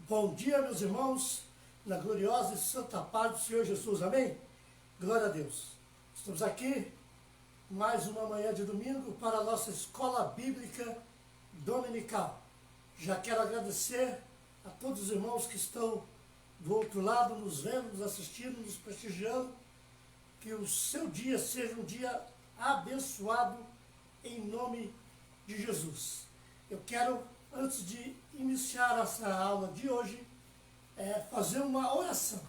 Bom dia, meus irmãos, na gloriosa e santa paz do Senhor Jesus, amém? Glória a Deus. Estamos aqui, mais uma manhã de domingo, para a nossa escola bíblica dominical. Já quero agradecer a todos os irmãos que estão do outro lado, nos vendo, nos assistindo, nos prestigiando. Que o seu dia seja um dia abençoado, em nome de Jesus. Eu quero, antes de iniciar essa aula de hoje, fazer uma oração.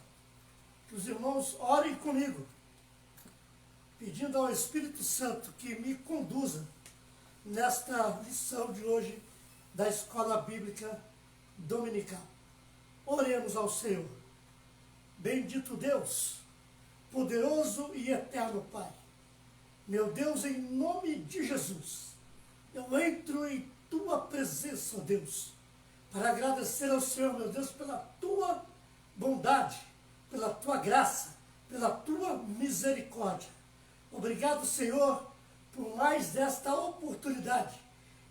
Que os irmãos orem comigo, pedindo ao Espírito Santo que me conduza nesta lição de hoje da Escola Bíblica Dominical. Oremos ao Senhor. Bendito Deus, poderoso e eterno Pai, meu Deus, em nome de Jesus, eu entro em Tua presença, ó Deus, para agradecer ao Senhor, meu Deus, pela Tua bondade, pela Tua graça, pela Tua misericórdia. Obrigado, Senhor, por mais desta oportunidade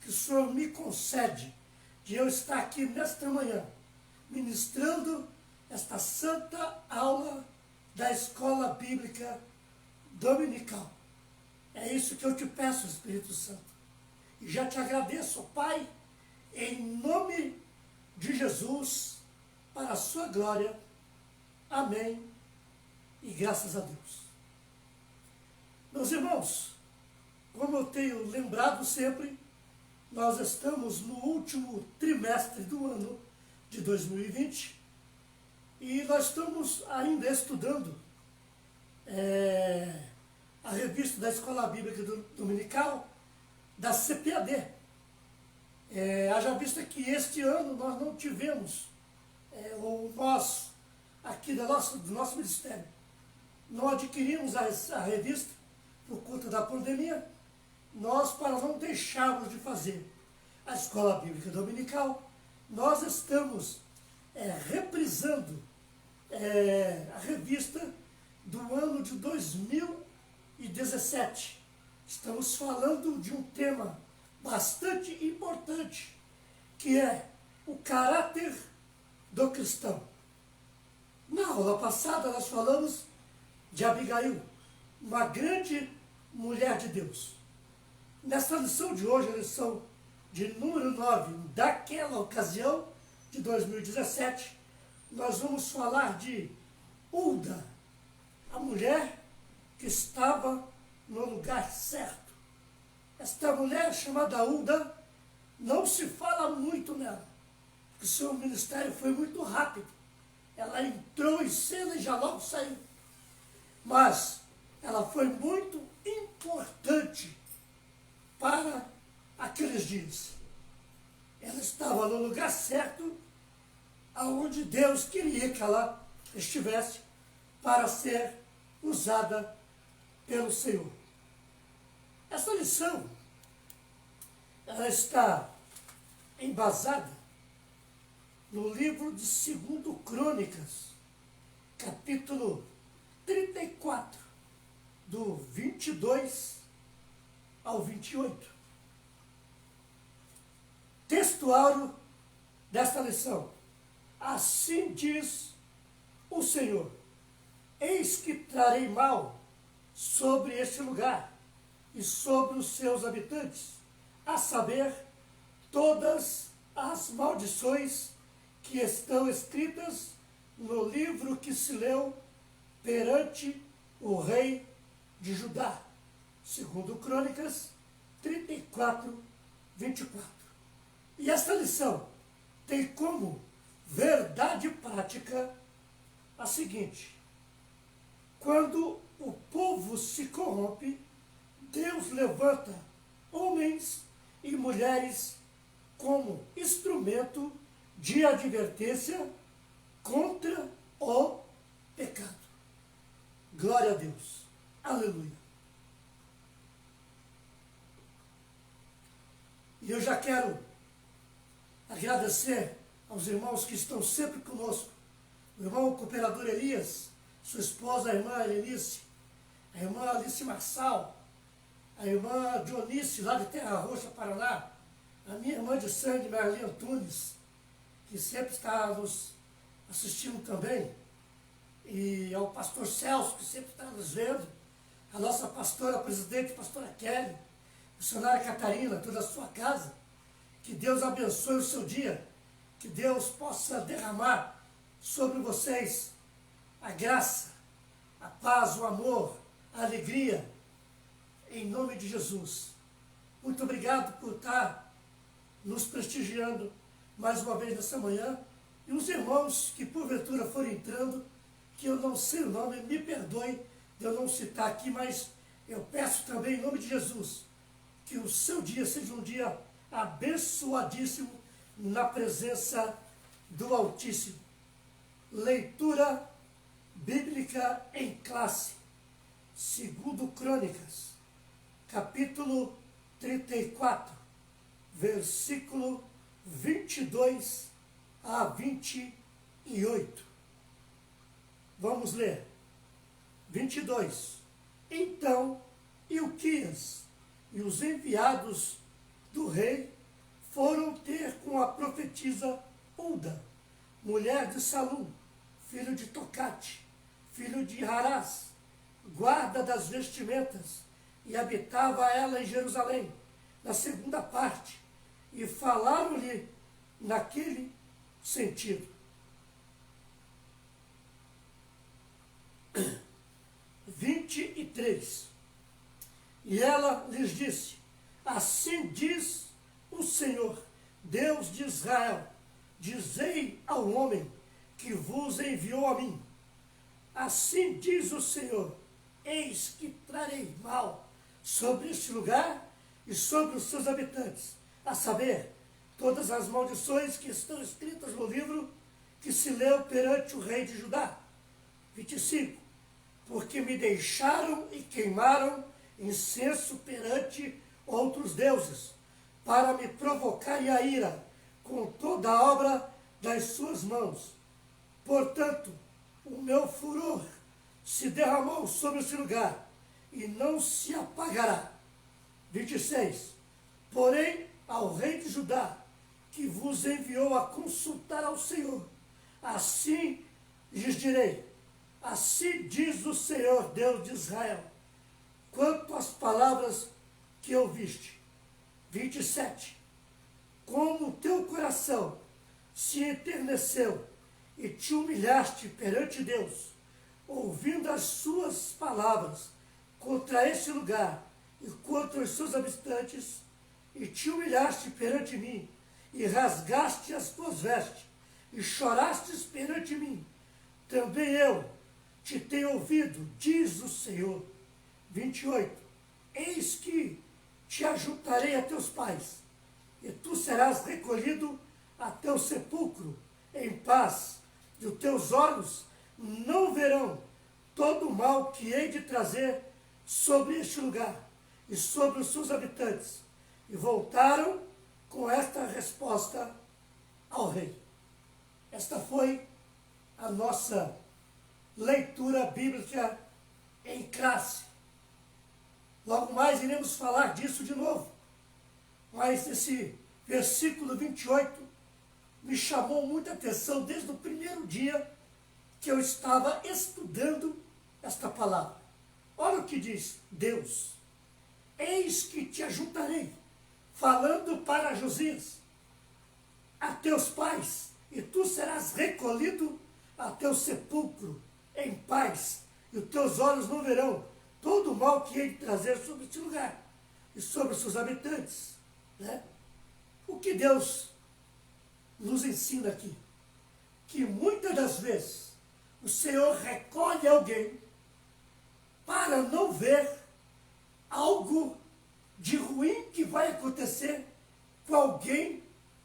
que o Senhor me concede de eu estar aqui nesta manhã, ministrando esta santa aula da Escola Bíblica Dominical. É isso que eu te peço, Espírito Santo. E já te agradeço, Pai, em nome de Jesus, para a sua glória. Amém. E graças a Deus. Meus irmãos, como eu tenho lembrado sempre, nós estamos no último trimestre do ano de 2020 e nós estamos ainda estudando a revista da Escola Bíblica Dominical, da CPAD. Haja vista que este ano nós não tivemos, ou nós, aqui do nosso ministério, não adquirimos a revista por conta da pandemia. Nós, para não deixarmos de fazer a Escola Bíblica Dominical, nós estamos reprisando a revista do ano de 2017. Estamos falando de um tema bastante importante, que é o caráter do cristão. Na aula passada nós falamos de Abigail, uma grande mulher de Deus. Nesta lição de hoje, a lição de número 9, daquela ocasião, de 2017, nós vamos falar de Hulda, a mulher que estava no lugar certo. Esta mulher chamada Hulda, não se fala muito nela, porque seu ministério foi muito rápido. Ela entrou em cena e já logo saiu. Mas ela foi muito importante para aqueles dias. Ela estava no lugar certo, aonde Deus queria que ela estivesse para ser usada pelo Senhor. Essa lição, ela está embasada no livro de 2 Crônicas, capítulo 34, do 22 ao 28. Textuário desta lição. Assim diz o Senhor: eis que trarei mal sobre este lugar e sobre os seus habitantes, a saber, todas as maldições que estão escritas no livro que se leu perante o rei de Judá. 2 Crônicas 34, 24. E esta lição tem como verdade prática a seguinte: quando o povo se corrompe, Deus levanta homens e mulheres como instrumento de advertência contra o pecado. Glória a Deus. Aleluia. E eu já quero agradecer aos irmãos que estão sempre conosco. O irmão cooperador Elias, sua esposa, a irmã Helenice, a irmã Alice Marçal, a irmã Dionice, lá de Terra Roxa, Paraná, a minha irmã de sangue, Marli Antunes, que sempre está nos assistindo também, e ao pastor Celso, que sempre está nos vendo, a nossa pastora presidente, pastora Kelly, missionária Catarina, toda a sua casa. Que Deus abençoe o seu dia, que Deus possa derramar sobre vocês a graça, a paz, o amor, a alegria, em nome de Jesus. Muito obrigado por estar nos prestigiando mais uma vez nessa manhã. E os irmãos que porventura forem entrando, que eu não sei o nome, me perdoe de eu não citar aqui, mas eu peço também em nome de Jesus, que o seu dia seja um dia abençoadíssimo na presença do Altíssimo. Leitura bíblica em classe, segundo Crônicas, capítulo 34, versículo 22 a 28. Vamos ler. 22. Então Ilquias e os enviados do rei foram ter com a profetisa Hulda, mulher de Salum, filho de Tocate, filho de Harás, guarda das vestimentas, e habitava ela em Jerusalém, na segunda parte, e falaram-lhe naquele sentido. 23. E ela lhes disse: assim diz o Senhor, Deus de Israel, dizei ao homem que vos enviou a mim, assim diz o Senhor, eis que trarei mal sobre este lugar e sobre os seus habitantes, a saber, todas as maldições que estão escritas no livro que se leu perante o rei de Judá. 25. Porque me deixaram e queimaram incenso perante outros deuses, para me provocarem a ira com toda a obra das suas mãos. Portanto, o meu furor se derramou sobre esse lugar, e não se apagará. 26. Porém, ao rei de Judá, que vos enviou a consultar ao Senhor, assim lhes direi: assim diz o Senhor, Deus de Israel, quanto às palavras que ouviste. 27. Como o teu coração se enterneceu e te humilhaste perante Deus, ouvindo as suas palavras contra este lugar e contra os seus habitantes, e te humilhaste perante mim, e rasgaste as tuas vestes, e chorastes perante mim, também eu te tenho ouvido, diz o Senhor. 28. Eis que te ajuntarei a teus pais, e tu serás recolhido a teu sepulcro em paz, e os teus olhos não verão todo o mal que hei de trazer sobre este lugar e sobre os seus habitantes. E voltaram com esta resposta ao rei. Esta foi a nossa leitura bíblica em classe. Logo mais iremos falar disso de novo. Mas esse versículo 28 me chamou muita atenção desde o primeiro dia que eu estava estudando esta palavra. Olha o que diz Deus: eis que te ajuntarei, falando para Josias, a teus pais, e tu serás recolhido a teu sepulcro em paz, e os teus olhos não verão todo o mal que hei de trazer sobre este lugar e sobre os seus habitantes. Né? O que Deus nos ensina aqui? Que muitas das vezes o Senhor recolhe alguém para não ver algo de ruim que vai acontecer com alguém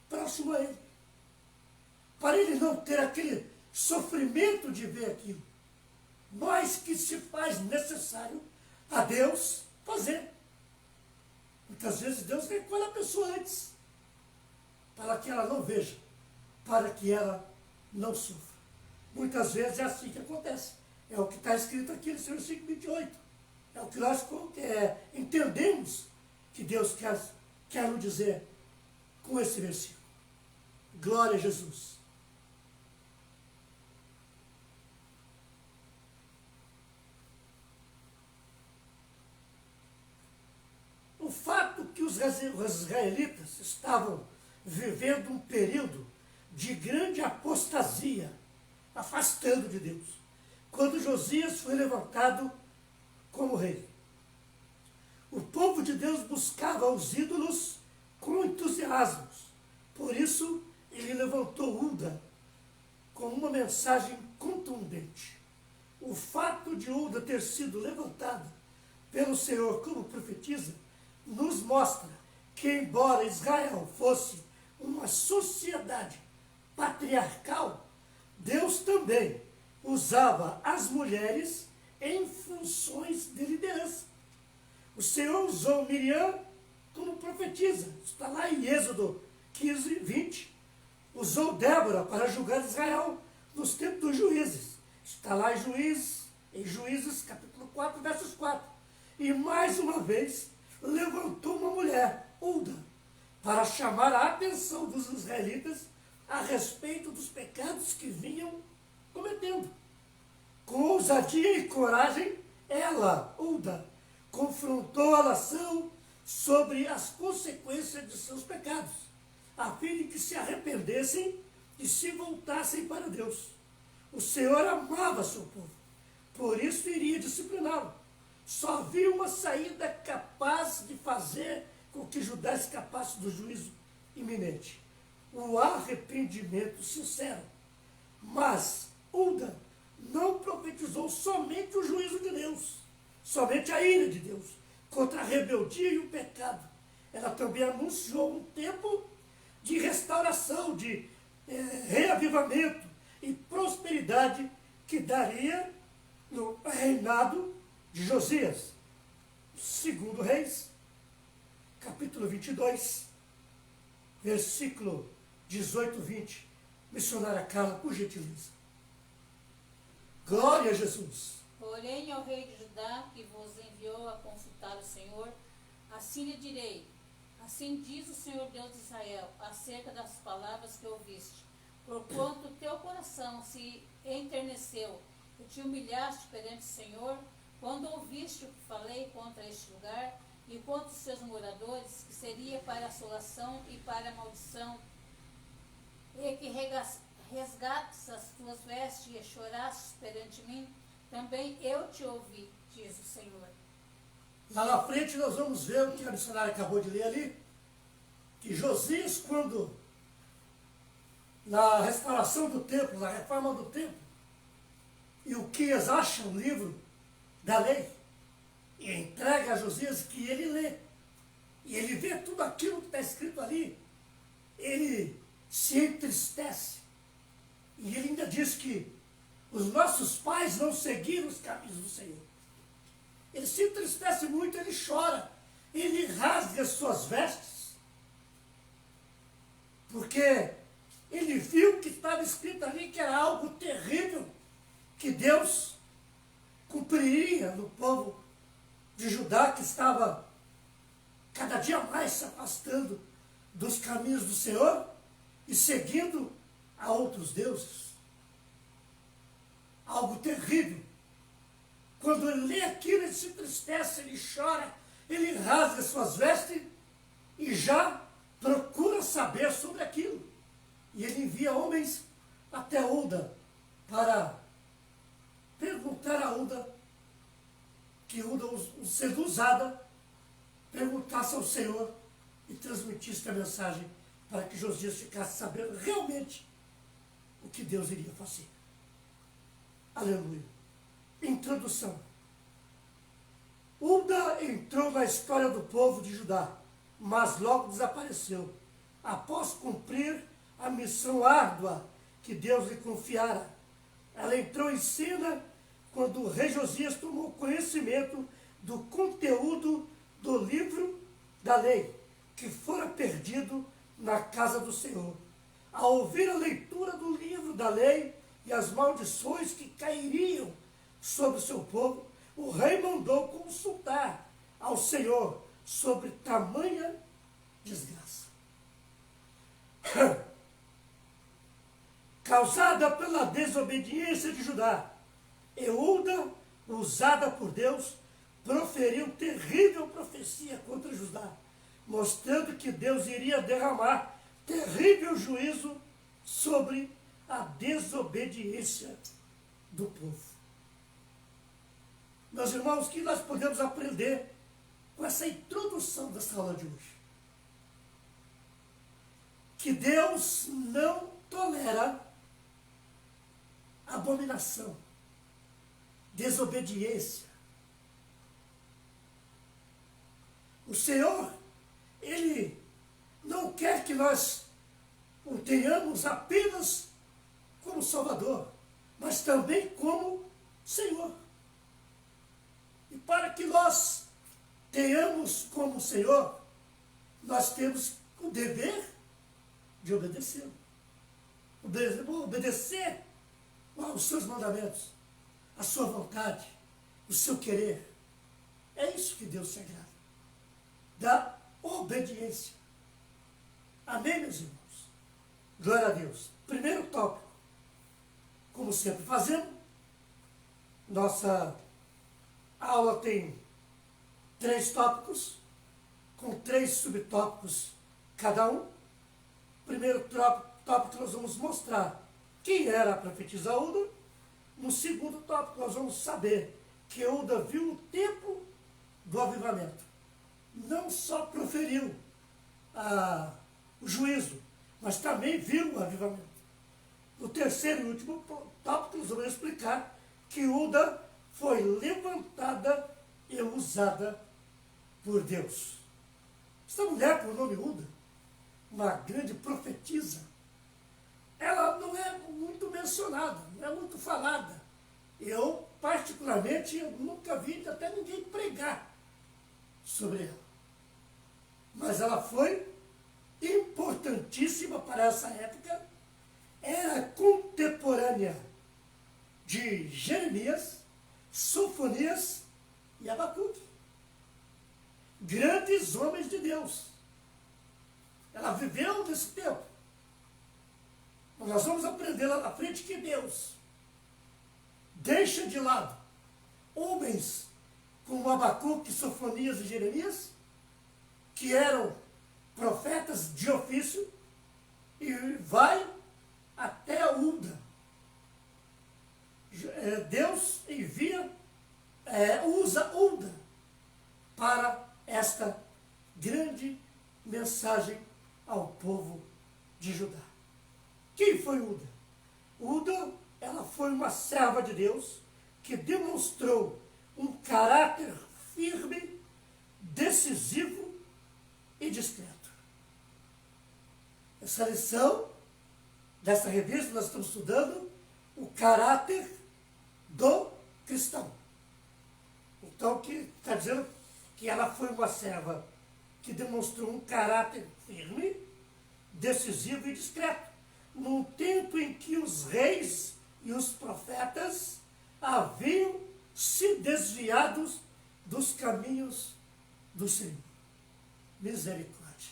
próximo a ele. Para ele não ter aquele sofrimento de ver aquilo. Mas que se faz necessário a Deus fazer. Muitas vezes Deus recolhe a pessoa antes, para que ela não veja, para que ela não sofra. Muitas vezes é assim que acontece. É o que está escrito aqui no versículo 28. É o que nós entendemos que Deus quer nos dizer com esse versículo. Glória a Jesus. os israelitas estavam vivendo um período de grande apostasia, afastando de Deus, quando Josias foi levantado como rei. O povo de Deus buscava os ídolos com entusiasmo. Por isso, ele levantou Hulda com uma mensagem contundente. O fato de Hulda ter sido levantada pelo Senhor como profetisa nos mostra que, embora Israel fosse uma sociedade patriarcal, Deus também usava as mulheres em funções de liderança. O Senhor usou Miriam como profetisa, está lá em Êxodo 15, 20. Usou Débora para julgar Israel nos tempos dos juízes, está lá em Juízes capítulo 4, versos 4. E mais uma vez levantou uma mulher, Hulda, para chamar a atenção dos israelitas a respeito dos pecados que vinham cometendo. Com ousadia e coragem, ela, Hulda, confrontou a nação sobre as consequências de seus pecados, a fim de que se arrependessem e se voltassem para Deus. O Senhor amava seu povo, por isso iria discipliná-lo. Só havia uma saída capaz de fazer com que Judá escapasse do juízo iminente: o arrependimento sincero. Mas Hulda não profetizou somente o juízo de Deus, somente a ira de Deus contra a rebeldia e o pecado. Ela também anunciou um tempo de restauração, de reavivamento e prosperidade que daria no reinado de Josias. Segundo Reis, capítulo 22, versículo 18, 20. Missionária Carla, por gentileza. Glória a Jesus. Porém ao rei de Judá, que vos enviou a consultar o Senhor, assim lhe direi: assim diz o Senhor Deus de Israel, acerca das palavras que ouviste. Porquanto teu coração se enterneceu e te humilhaste perante o Senhor, quando ouviste o que falei contra este lugar e contra os seus moradores, que seria para assolação e para maldição, e que resgates as tuas vestes e chorastes perante mim, também eu te ouvi, diz o Senhor. Lá na frente nós vamos ver o que a missionária acabou de ler ali, que Josias, quando na restauração do templo, na reforma do templo, e o Quias acha o livro da lei e entrega a Josias, que ele lê, e ele vê tudo aquilo que está escrito ali, ele se entristece, e ele ainda diz que os nossos pais não seguiram os caminhos do Senhor. Ele se entristece muito, ele chora, ele rasga as suas vestes, porque ele viu que estava escrito ali que era algo terrível, que Deus cumpriria no povo de Judá, que estava cada dia mais se afastando dos caminhos do Senhor e seguindo a outros deuses. Algo terrível. Quando ele lê aquilo, ele se entristece, ele chora, ele rasga suas vestes e já procura saber sobre aquilo. E ele envia homens até Hulda para perguntar a Hulda, que Hulda, sendo usada, perguntasse ao Senhor e transmitisse a mensagem para que Josias ficasse sabendo realmente o que Deus iria fazer. Aleluia. Introdução. Hulda entrou na história do povo de Judá, mas logo desapareceu, após cumprir a missão árdua que Deus lhe confiara. Ela entrou em cena quando o rei Josias tomou conhecimento do conteúdo do livro da lei, que fora perdido na casa do Senhor. Ao ouvir a leitura do livro da lei e as maldições que cairiam sobre o seu povo, o rei mandou consultar ao Senhor sobre tamanha desgraça. Causada pela desobediência de Judá, Hulda, usada por Deus, proferiu terrível profecia contra Judá, mostrando que Deus iria derramar terrível juízo sobre a desobediência do povo. Meus irmãos, o que nós podemos aprender com essa introdução dessa aula de hoje? Que Deus não tolera abominação, desobediência. O Senhor, Ele não quer que nós o tenhamos apenas como Salvador, mas também como Senhor. E para que nós tenhamos como Senhor, nós temos o dever de obedecê-lo. Obedecer aos seus mandamentos, a sua vontade, o seu querer. É isso que Deus se agrada. Da obediência. Amém, meus irmãos? Glória a Deus. Primeiro tópico. Como sempre fazemos, nossa aula tem 3 tópicos, com 3 subtópicos cada um. Primeiro tópico nós vamos mostrar quem era a profetisa Hulda. No segundo tópico nós vamos saber que Hulda viu o tempo do avivamento. Não só proferiu o juízo, mas também viu o avivamento. No terceiro e último tópico nós vamos explicar que Hulda foi levantada e usada por Deus. Essa mulher, por nome Hulda, uma grande profetisa, ela não é muito mencionada, não é muito falada. Eu, particularmente, nunca vi até ninguém pregar sobre ela. Mas ela foi importantíssima para essa época, era contemporânea de Jeremias, Sofonias e Abacuque. Grandes homens de Deus. Ela viveu nesse tempo. Nós vamos aprender lá na frente que Deus deixa de lado homens como Abacuque, Sofonias e Jeremias, que eram profetas de ofício, e vai até Hulda. Deus usa Hulda para esta grande mensagem ao povo de Judá. Quem foi Hulda? Hulda, ela foi uma serva de Deus que demonstrou um caráter firme, decisivo e discreto. Essa lição dessa revista nós estamos estudando o caráter do cristão. Então, que está dizendo que ela foi uma serva que demonstrou um caráter firme, decisivo e discreto, num tempo em que os reis e os profetas haviam se desviado dos caminhos do Senhor. Misericórdia.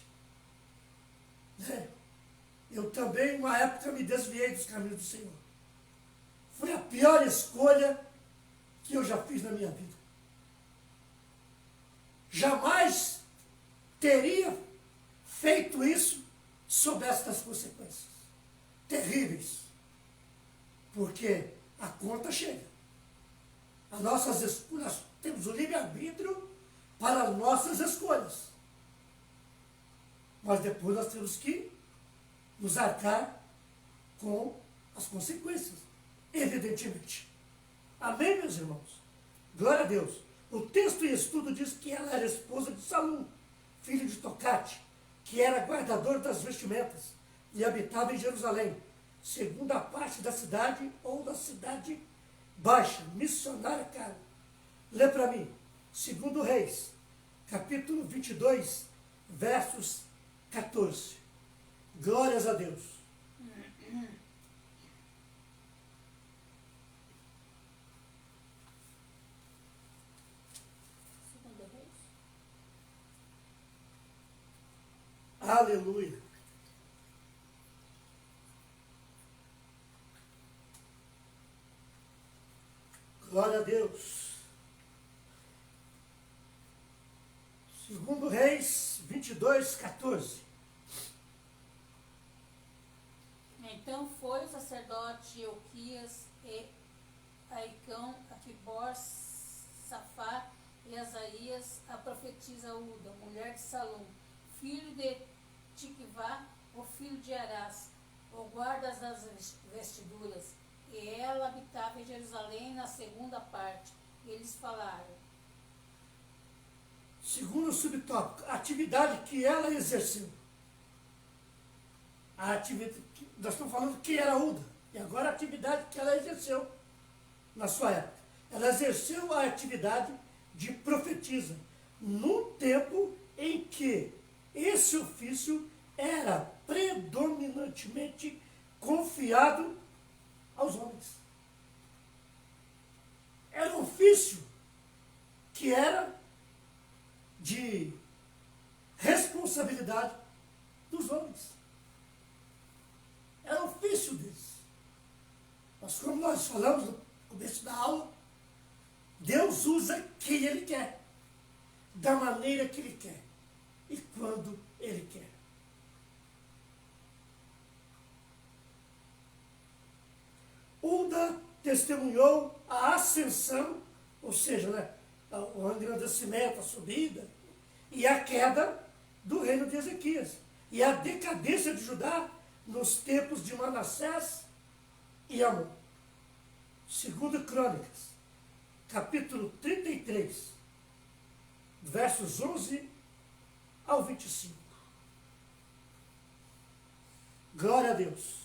Eu também, uma época, me desviei dos caminhos do Senhor. Foi a pior escolha que eu já fiz na minha vida. Jamais teria feito isso sob estas consequências terríveis. Porque a conta chega. Nós temos o livre-arbítrio para as nossas escolhas. Mas depois nós temos que nos arcar com as consequências, evidentemente. Amém, meus irmãos? Glória a Deus. O texto em estudo diz que ela era esposa de Salum, filho de Tocate, que era guardador das vestimentas e habitava em Jerusalém, segunda parte da cidade ou da cidade baixa, missionária cara. Lê para mim, 2 Reis, capítulo 22, versos 14. Glórias a Deus. Aleluia. Glória a Deus. 2 Reis 22, 22, 14. Então foi o sacerdote Euquias e Aicão, Aquibor, Safá e Azarias, a profetisa Uda, mulher de Salum, filho de Tiquivá, o filho de Arás, o guarda das vestiduras. E ela habitava em Jerusalém na segunda parte. E eles falaram. Segundo subtópico, a atividade que ela exerceu. A atividade, nós estamos falando que era Uda, e agora a atividade que ela exerceu na sua época. Ela exerceu a atividade de profetisa, num tempo em que esse ofício era predominantemente confiado aos homens. Era um ofício que era de responsabilidade dos homens. Era um ofício deles. Mas como nós falamos no começo da aula, Deus usa quem Ele quer, da maneira que Ele quer e quando Ele quer. Uda testemunhou a ascensão, ou seja, né, o engrandecimento, a subida e a queda do reino de Ezequias e a decadência de Judá nos tempos de Manassés e Amon. Segundo Crônicas, capítulo 33, versos 11 ao 25. Glória a Deus.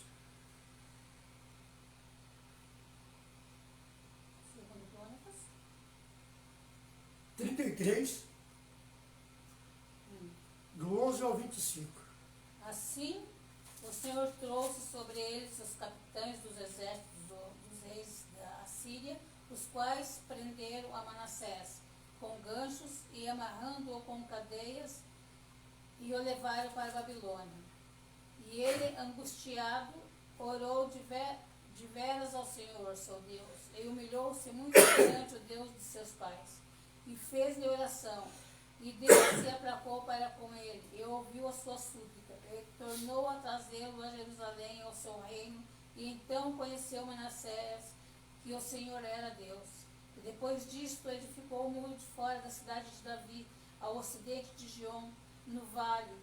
Segundo Crônicas. 33, do 11 ao 25. Assim, o Senhor trouxe sobre eles os capitães dos exércitos dos reis da Assíria, os quais prenderam a Manassés com ganchos e amarrando-o com cadeias e o levaram para a Babilônia. E ele, angustiado, orou de veras ao Senhor, seu Deus, e humilhou-se muito perante o Deus de seus pais, e fez-lhe oração, e Deus se aplacou para com ele, e ouviu a sua súplica, e tornou a trazê-lo a Jerusalém, ao seu reino, e então conheceu Manassés, que o Senhor era Deus. E depois disto edificou o muro de fora da cidade de Davi, ao ocidente de Gion, no vale,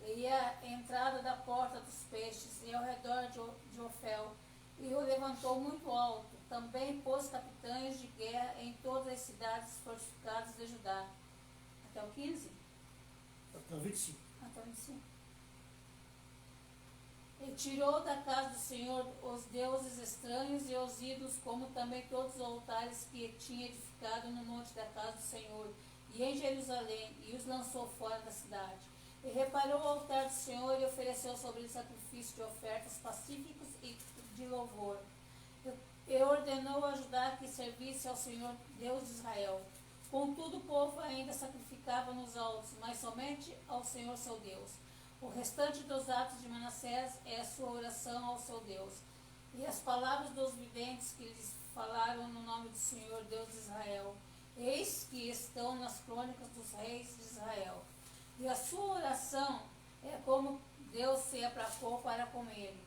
e a entrada da porta dos peixes, e ao redor de Ofel, e o levantou muito alto. Também pôs capitães de guerra em todas as cidades fortificadas de Judá. Até o 15? Até o 25. Até o 25. E tirou da casa do Senhor os deuses estranhos e os ídolos, como também todos os altares que tinha edificado no monte da casa do Senhor, e em Jerusalém, e os lançou fora da cidade. E reparou o altar do Senhor e ofereceu sobre ele sacrifício de ofertas pacíficos e de louvor. E ordenou a Judá que servisse ao Senhor, Deus de Israel. Contudo, o povo ainda sacrificava nos altos, mas somente ao Senhor seu Deus. O restante dos atos de Manassés é a sua oração ao seu Deus. E as palavras dos videntes que lhes falaram no nome do Senhor, Deus de Israel, eis que estão nas crônicas dos reis de Israel. E a sua oração é como Deus se aplacou para com ele.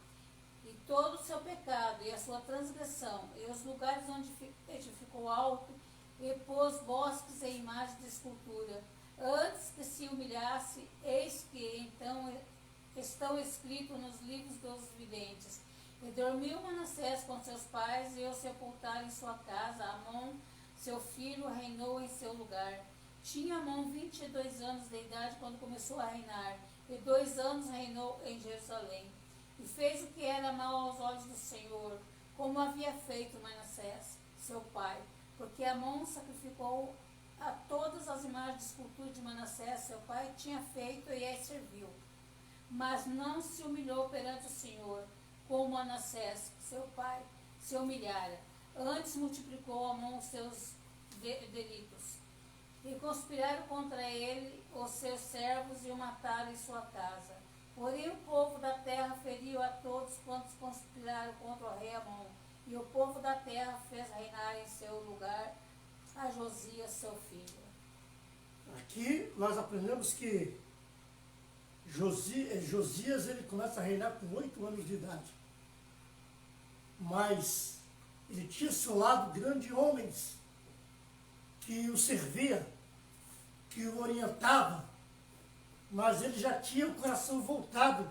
E todo o seu pecado e a sua transgressão, e os lugares onde edificou alto, e pôs bosques e imagens de escultura, antes que se humilhasse, eis que então estão escritos nos livros dos videntes. E dormiu Manassés com seus pais, e o sepultaram em sua casa. Amon, seu filho, reinou em seu lugar. Tinha Amon 22 anos de idade quando começou a reinar, e 2 anos reinou em Jerusalém. E fez o que era mal aos olhos do Senhor, como havia feito Manassés, seu pai, porque Amon sacrificou a todas as imagens de escultura de Manassés, seu pai, tinha feito e as serviu. Mas não se humilhou perante o Senhor, como Manassés, seu pai, se humilhara. Antes multiplicou Amon os seus delitos. E conspiraram contra ele os seus servos e o mataram em sua casa. Porém o povo da terra feriu a todos quantos conspiraram contra o rei Amon. E o povo da terra fez reinar em seu lugar a Josias, seu filho. Aqui nós aprendemos que Josias ele começa a reinar com 8 anos de idade. Mas ele tinha ao seu lado grandes homens que o servia, que o orientava, mas ele já tinha o coração voltado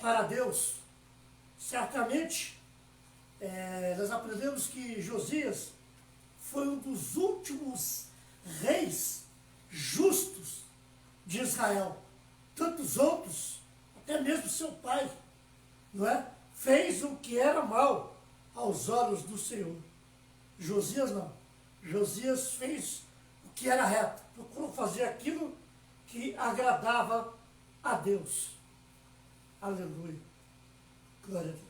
para Deus. Certamente, nós aprendemos que Josias foi um dos últimos reis justos de Israel. Tantos outros, até mesmo seu pai, não é? Fez o que era mal aos olhos do Senhor. Josias não. Josias fez o que era reto. Procurou fazer aquilo que agradava a Deus. Aleluia. Glória a Deus.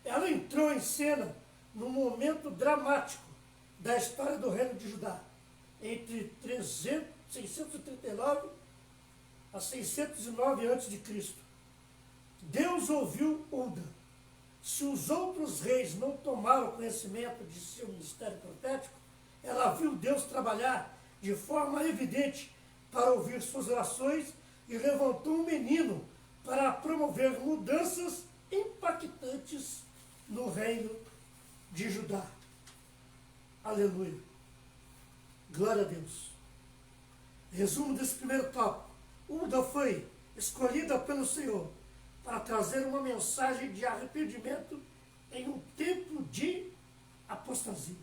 Ela entrou em cena num momento dramático da história do reino de Judá, entre 639 a 609 a.C. Deus ouviu Uda. Se os outros reis não tomaram conhecimento de seu ministério profético, ela viu Deus trabalhar de forma evidente para ouvir suas orações e levantou um menino para promover mudanças impactantes no reino de Judá. Aleluia. Glória a Deus. Resumo desse primeiro tópico. Uda foi escolhida pelo Senhor para trazer uma mensagem de arrependimento em um tempo de apostasia.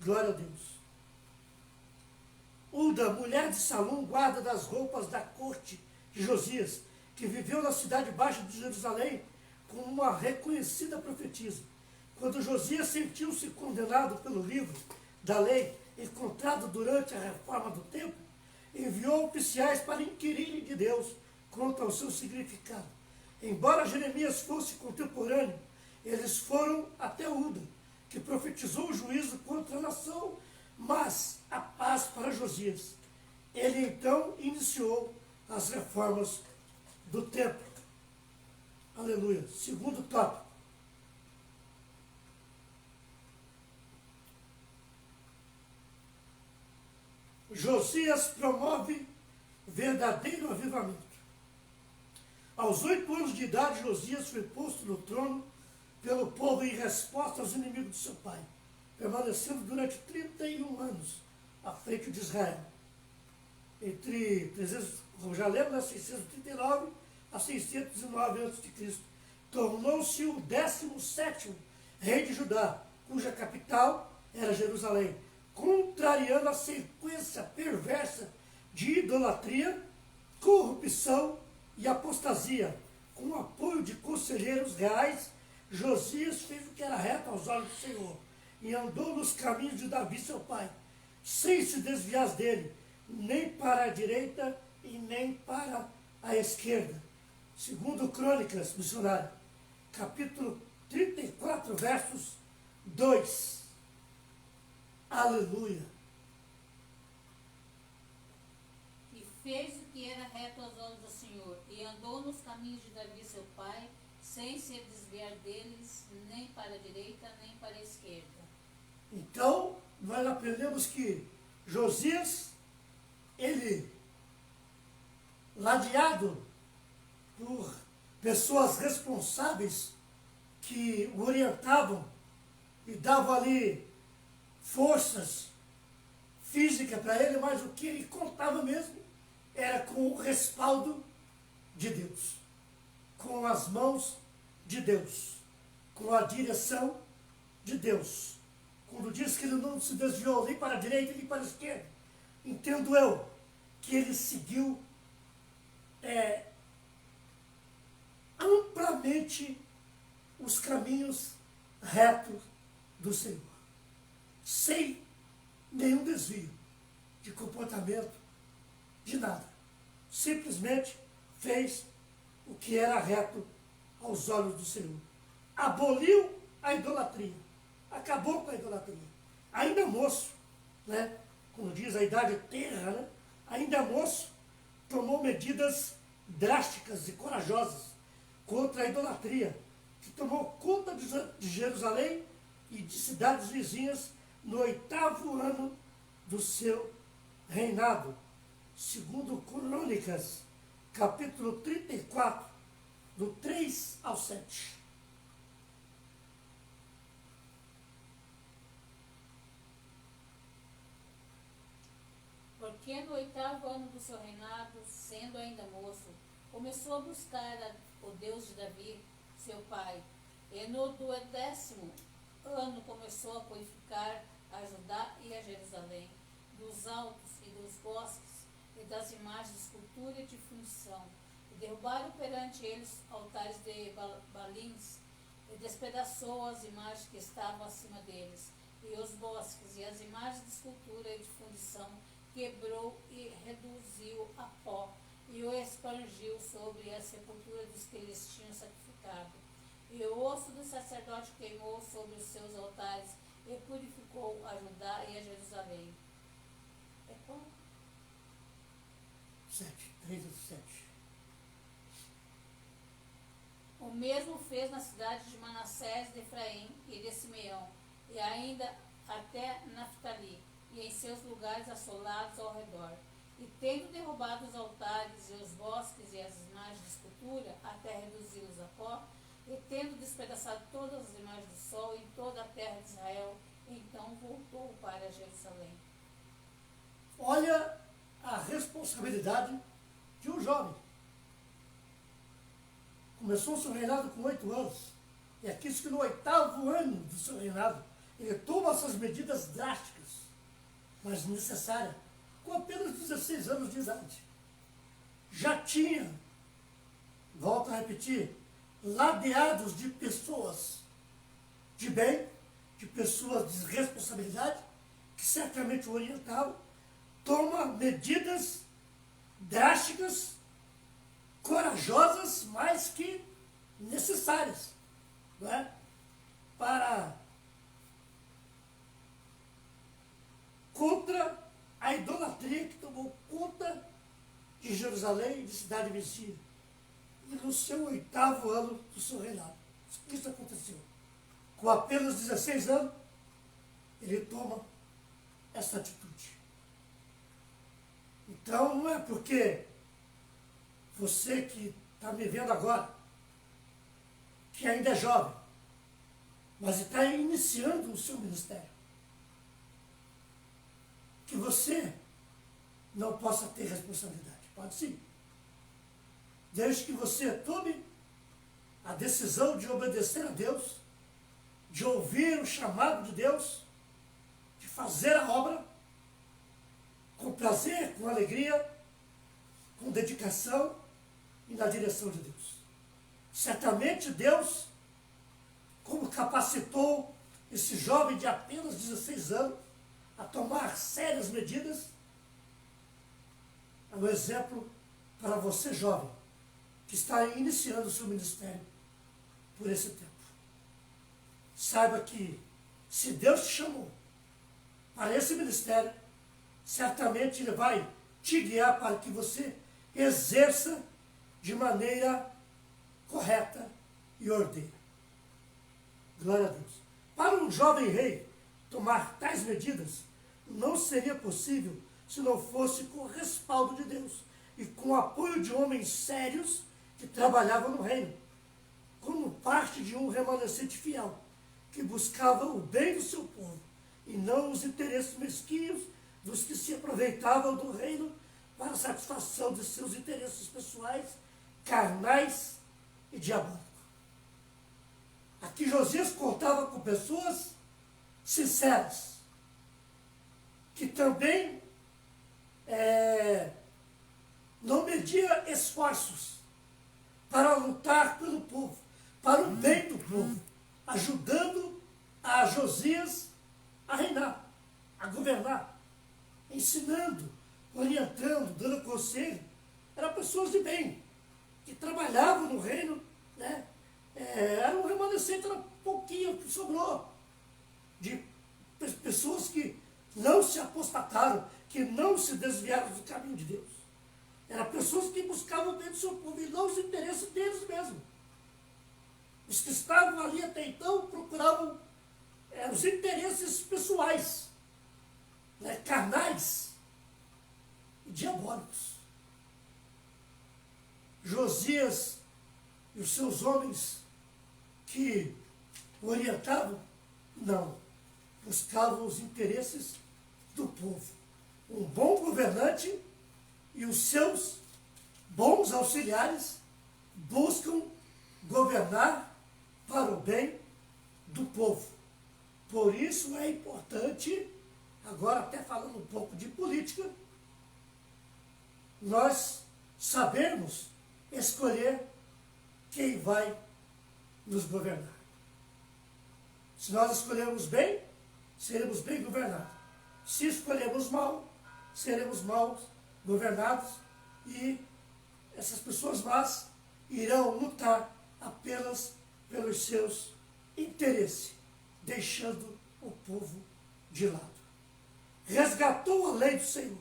Glória a Deus. Uda, mulher de Salum, guarda das roupas da corte de Josias, que viveu na cidade baixa de Jerusalém como uma reconhecida profetisa. Quando Josias sentiu-se condenado pelo livro da lei, encontrado durante a reforma do templo, enviou oficiais para inquirirem de Deus quanto ao seu significado. Embora Jeremias fosse contemporâneo, eles foram até Uda, que profetizou o juízo contra a nação, mas a paz para Josias. Ele então iniciou as reformas do templo. Aleluia. Segundo tópico. Josias promove verdadeiro avivamento. Aos 8 anos de idade, Josias foi posto no trono pelo povo em resposta aos inimigos de seu pai, permanecendo durante 31 anos à frente de Israel. Entre, como já lembro, 639 a 609 a.C. Tornou-se o 17º rei de Judá, cuja capital era Jerusalém, contrariando a sequência perversa de idolatria, corrupção e apostasia. Com o apoio de conselheiros reais, Josias fez o que era reto aos olhos do Senhor e andou nos caminhos de Davi, seu pai, sem se desviar dele, nem para a direita e nem para a esquerda. Segundo Crônicas, missionário, capítulo 34, versos 2. Aleluia. E fez o que era reto aos olhos do Senhor, e andou nos caminhos de Davi, seu pai, sem se desviar deles, nem para a direita, nem para a esquerda. Então, nós aprendemos que Josias, ele, ladeado por pessoas responsáveis que o orientavam e davam ali forças físicas para ele, mas o que ele contava mesmo era com o respaldo de Deus, com as mãos de Deus, com a direção de Deus. Quando diz que ele não se desviou nem para a direita nem para a esquerda, entendo eu que ele seguiu amplamente os caminhos retos do Senhor, sem nenhum desvio de comportamento, de nada. Simplesmente fez o que era reto aos olhos do Senhor. Aboliu a idolatria. Acabou com a idolatria. Ainda moço, né? Como diz a idade terra, né? Ainda moço, tomou medidas drásticas e corajosas contra a idolatria, que tomou conta de Jerusalém e de cidades vizinhas no 8º ano do seu reinado. Segundo Crônicas, capítulo 34, do 3 ao 7. Porque no 8º ano do seu reinado, sendo ainda moço, começou a buscar o Deus de Davi, seu pai. E no 10º ano começou a purificar a Judá e a Jerusalém, dos altos e dos bosques, e das imagens de escultura e de fundição. E derrubaram perante eles altares de balins, e despedaçou as imagens que estavam acima deles, e os bosques, e as imagens de escultura e de fundição, quebrou e reduziu a pó, e o espargiu sobre a sepultura dos que eles tinham sacrificado. E o osso do sacerdote queimou sobre os seus altares, e purificou a Judá e a Jerusalém. É qual? 7, 3 a 7. O mesmo fez na cidade de Manassés, de Efraim e de Simeão, e ainda até Naftali, e em seus lugares assolados ao redor. E tendo derrubado os altares e os bosques e as imagens de escultura, até reduzi-los a pó, e tendo despedaçado todas as imagens do sol em toda a terra de Israel, então voltou para Jerusalém. Olha a responsabilidade de um jovem. Começou o seu reinado com 8 anos. E aqui diz que no 8º ano do seu reinado, ele toma essas medidas drásticas, mas necessárias, com apenas 16 anos de idade. Já tinha, volto a repetir, ladeados de pessoas de bem, de pessoas de responsabilidade, que certamente o orientavam, toma medidas drásticas, corajosas, mas que necessárias, não é? Para contra a idolatria que tomou conta de Jerusalém e de cidade vizinha. E no seu 8º ano do seu reinado, isso aconteceu. Com apenas 16 anos, ele toma essa atitude. Então, não é porque você que está me vendo agora, que ainda é jovem, mas está iniciando o seu ministério, que você não possa ter responsabilidade. Pode sim. Desde que você tome a decisão de obedecer a Deus, de ouvir o chamado de Deus, de fazer a obra com prazer, com alegria, com dedicação e na direção de Deus. Certamente Deus, como capacitou esse jovem de apenas 16 anos a tomar sérias medidas, é um exemplo para você, jovem, que está iniciando o seu ministério por esse tempo. Saiba que, se Deus te chamou para esse ministério, certamente Ele vai te guiar para que você exerça de maneira correta e ordeira. Glória a Deus. Para um jovem rei tomar tais medidas, não seria possível se não fosse com o respaldo de Deus e com o apoio de homens sérios que trabalhavam no reino, como parte de um remanescente fiel, que buscava o bem do seu povo e não os interesses mesquinhos dos que se aproveitavam do reino para a satisfação de seus interesses pessoais, carnais e diabólicos. Aqui Josias contava com pessoas sinceras, que também não media esforços para lutar pelo povo, para o bem do povo, ajudando a Josias a reinar, a governar, ensinando, orientando, dando conselho. Eram pessoas de bem, que trabalhavam no reino, né? Era um remanescente, era pouquinho que sobrou, de pessoas que não se apostataram, que não se desviaram do caminho de Deus. Eram pessoas que buscavam o bem do seu povo e não os interesses deles mesmos. Os que estavam ali até então procuravam os interesses pessoais, né, carnais e diabólicos. Josias e os seus homens que o orientavam, não, buscavam os interesses do povo. Um bom governante e os seus bons auxiliares buscam governar para o bem do povo. Por isso é importante, agora até falando um pouco de política, nós sabermos escolher quem vai nos governar. Se nós escolhermos bem, seremos bem governados. Se escolhermos mal, seremos mal governados e essas pessoas más irão lutar apenas pelos seus interesses, deixando o povo de lado. Resgatou a lei do Senhor.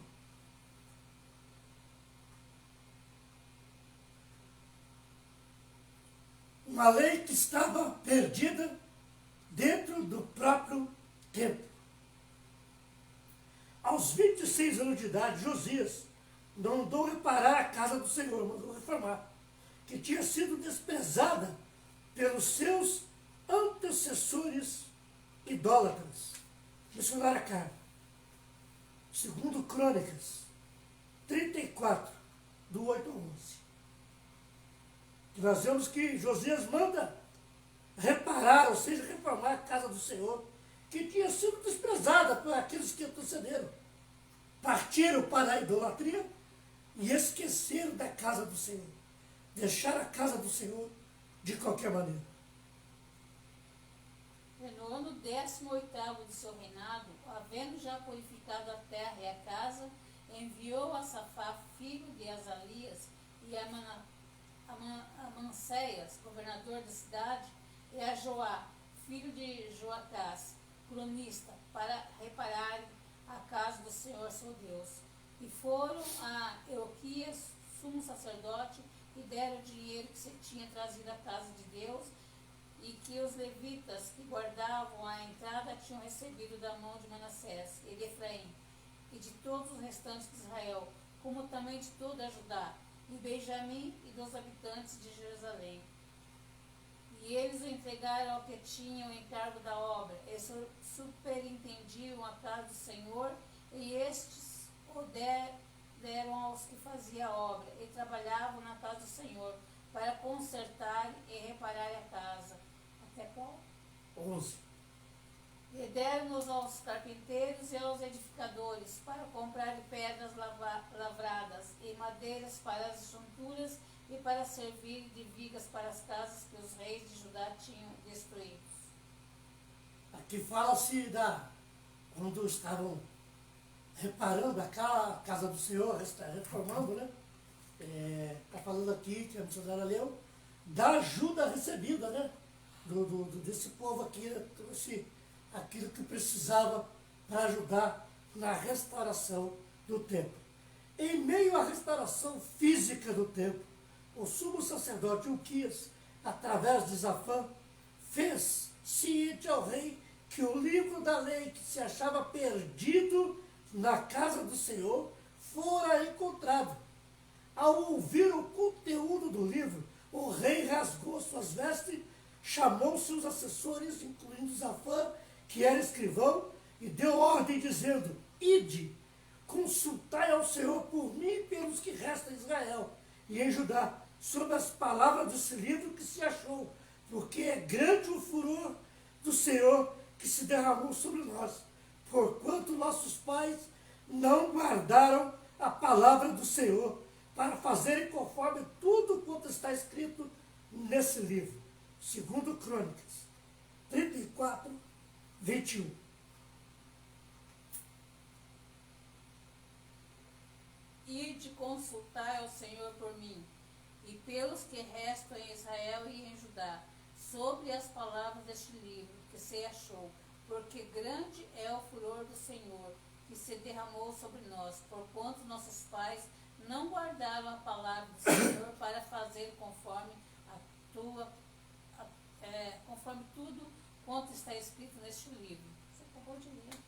Uma lei que estava perdida dentro do próprio templo. Aos 26 anos de idade, Josias não mandou reparar a casa do Senhor, mandou reformar, que tinha sido desprezada pelos seus antecessores idólatras. Missionária Carmen. Segundo Crônicas 34, do 8 ao 11. Nós vemos que Josias manda reparar, ou seja, reformar a casa do Senhor, que tinha sido desprezada por aqueles que antecederam. Partiram para a idolatria e esqueceram da casa do Senhor. Deixaram a casa do Senhor de qualquer maneira. No ano 18º de seu reinado, havendo já purificado a terra e a casa, enviou a Safá, filho de Azalias, e a Manassés, governador da cidade, e a Joá, filho de Joacás, cronista, para reparar a casa do Senhor seu Deus. E foram a Euquias, sumo sacerdote, e deram o dinheiro que se tinha trazido à casa de Deus, e que os levitas que guardavam a entrada tinham recebido da mão de Manassés e de Efraim, e de todos os restantes de Israel, como também de toda a Judá, e Benjamim e dos habitantes de Jerusalém. E eles o entregaram ao que tinha o encargo da obra, e superintendiam a casa do Senhor, e estes o deram aos que faziam a obra, e trabalhavam na casa do Senhor, para consertar e reparar a casa. Até qual? 11. E deram-nos aos carpinteiros e aos edificadores, para comprar pedras lavradas e madeiras para as junturas e para servir de vigas para as casas que os reis de Judá tinham destruído. Aqui fala-se quando estavam reparando a casa do Senhor, reformando, né? Está falando aqui, que a missionária leu, da ajuda recebida, né? Desse povo aqui, trouxe aquilo que precisava para ajudar na restauração do templo. Em meio à restauração física do templo, o sumo sacerdote Uquias, através de Zafã, fez ciente ao rei que o livro da lei que se achava perdido na casa do Senhor fora encontrado. Ao ouvir o conteúdo do livro, o rei rasgou suas vestes, chamou seus assessores, incluindo Zafã, que era escrivão, e deu ordem dizendo: ide, consultai ao Senhor por mim e pelos que restam em Israel e em Judá, sobre as palavras desse livro que se achou, porque é grande o furor do Senhor que se derramou sobre nós, porquanto nossos pais não guardaram a palavra do Senhor, para fazerem conforme tudo quanto está escrito nesse livro. Segundo Crônicas 34, 21. Ide consultar ao Senhor por mim, e pelos que restam em Israel e em Judá, sobre as palavras deste livro que se achou, porque grande é o furor do Senhor, que se derramou sobre nós, porquanto nossos pais não guardaram a palavra do Senhor para fazer conforme conforme tudo quanto está escrito neste livro. Você acabou de ler.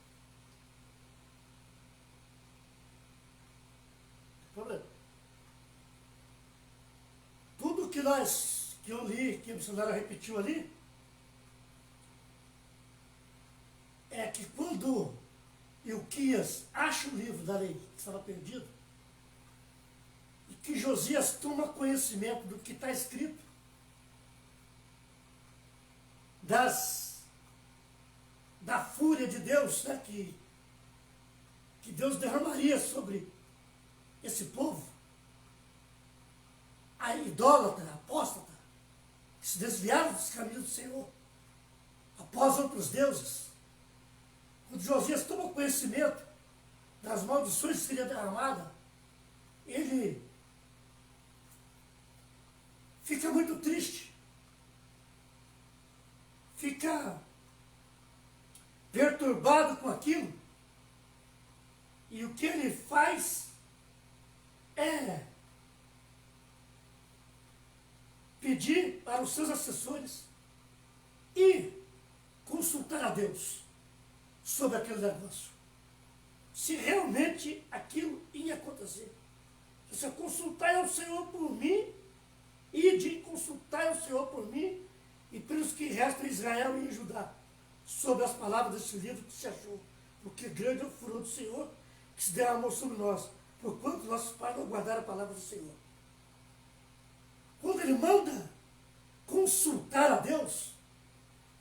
Problema. Tudo que eu li, que a missionária repetiu ali, é que quando Ilquias acha o livro da lei que estava perdido, e que Josias toma conhecimento do que está escrito, da fúria de Deus, né, que Deus derramaria sobre esse povo, a idólatra, a apóstata, que se desviaram dos caminhos do Senhor, após outros deuses. Quando Josias toma conhecimento das maldições que seria derramada, ele fica muito triste, fica perturbado com aquilo, e o que ele faz é pedir para os seus assessores e consultar a Deus sobre aquele negócio. Se realmente aquilo ia acontecer. Você consultar ao Senhor por mim, e de consultar ao Senhor por mim e pelos que restam em Israel e em Judá, sobre as palavras desse livro que se achou. Porque grande é o furor do Senhor que se derramou sobre nós, porquanto nossos pais não guardaram a palavra do Senhor. Quando ele manda consultar a Deus,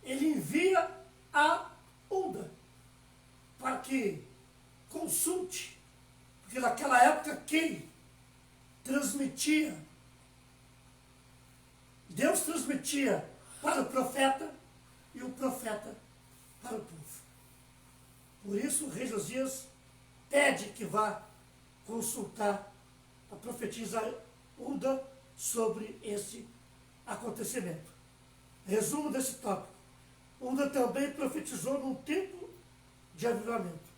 ele envia a Hulda para que consulte, porque naquela época quem transmitia, Deus transmitia para o profeta e o profeta para o povo. Por isso o rei Josias pede que vá consultar a profetisa Hulda sobre esse acontecimento. Resumo desse tópico. Hulda também profetizou num tempo de avivamento.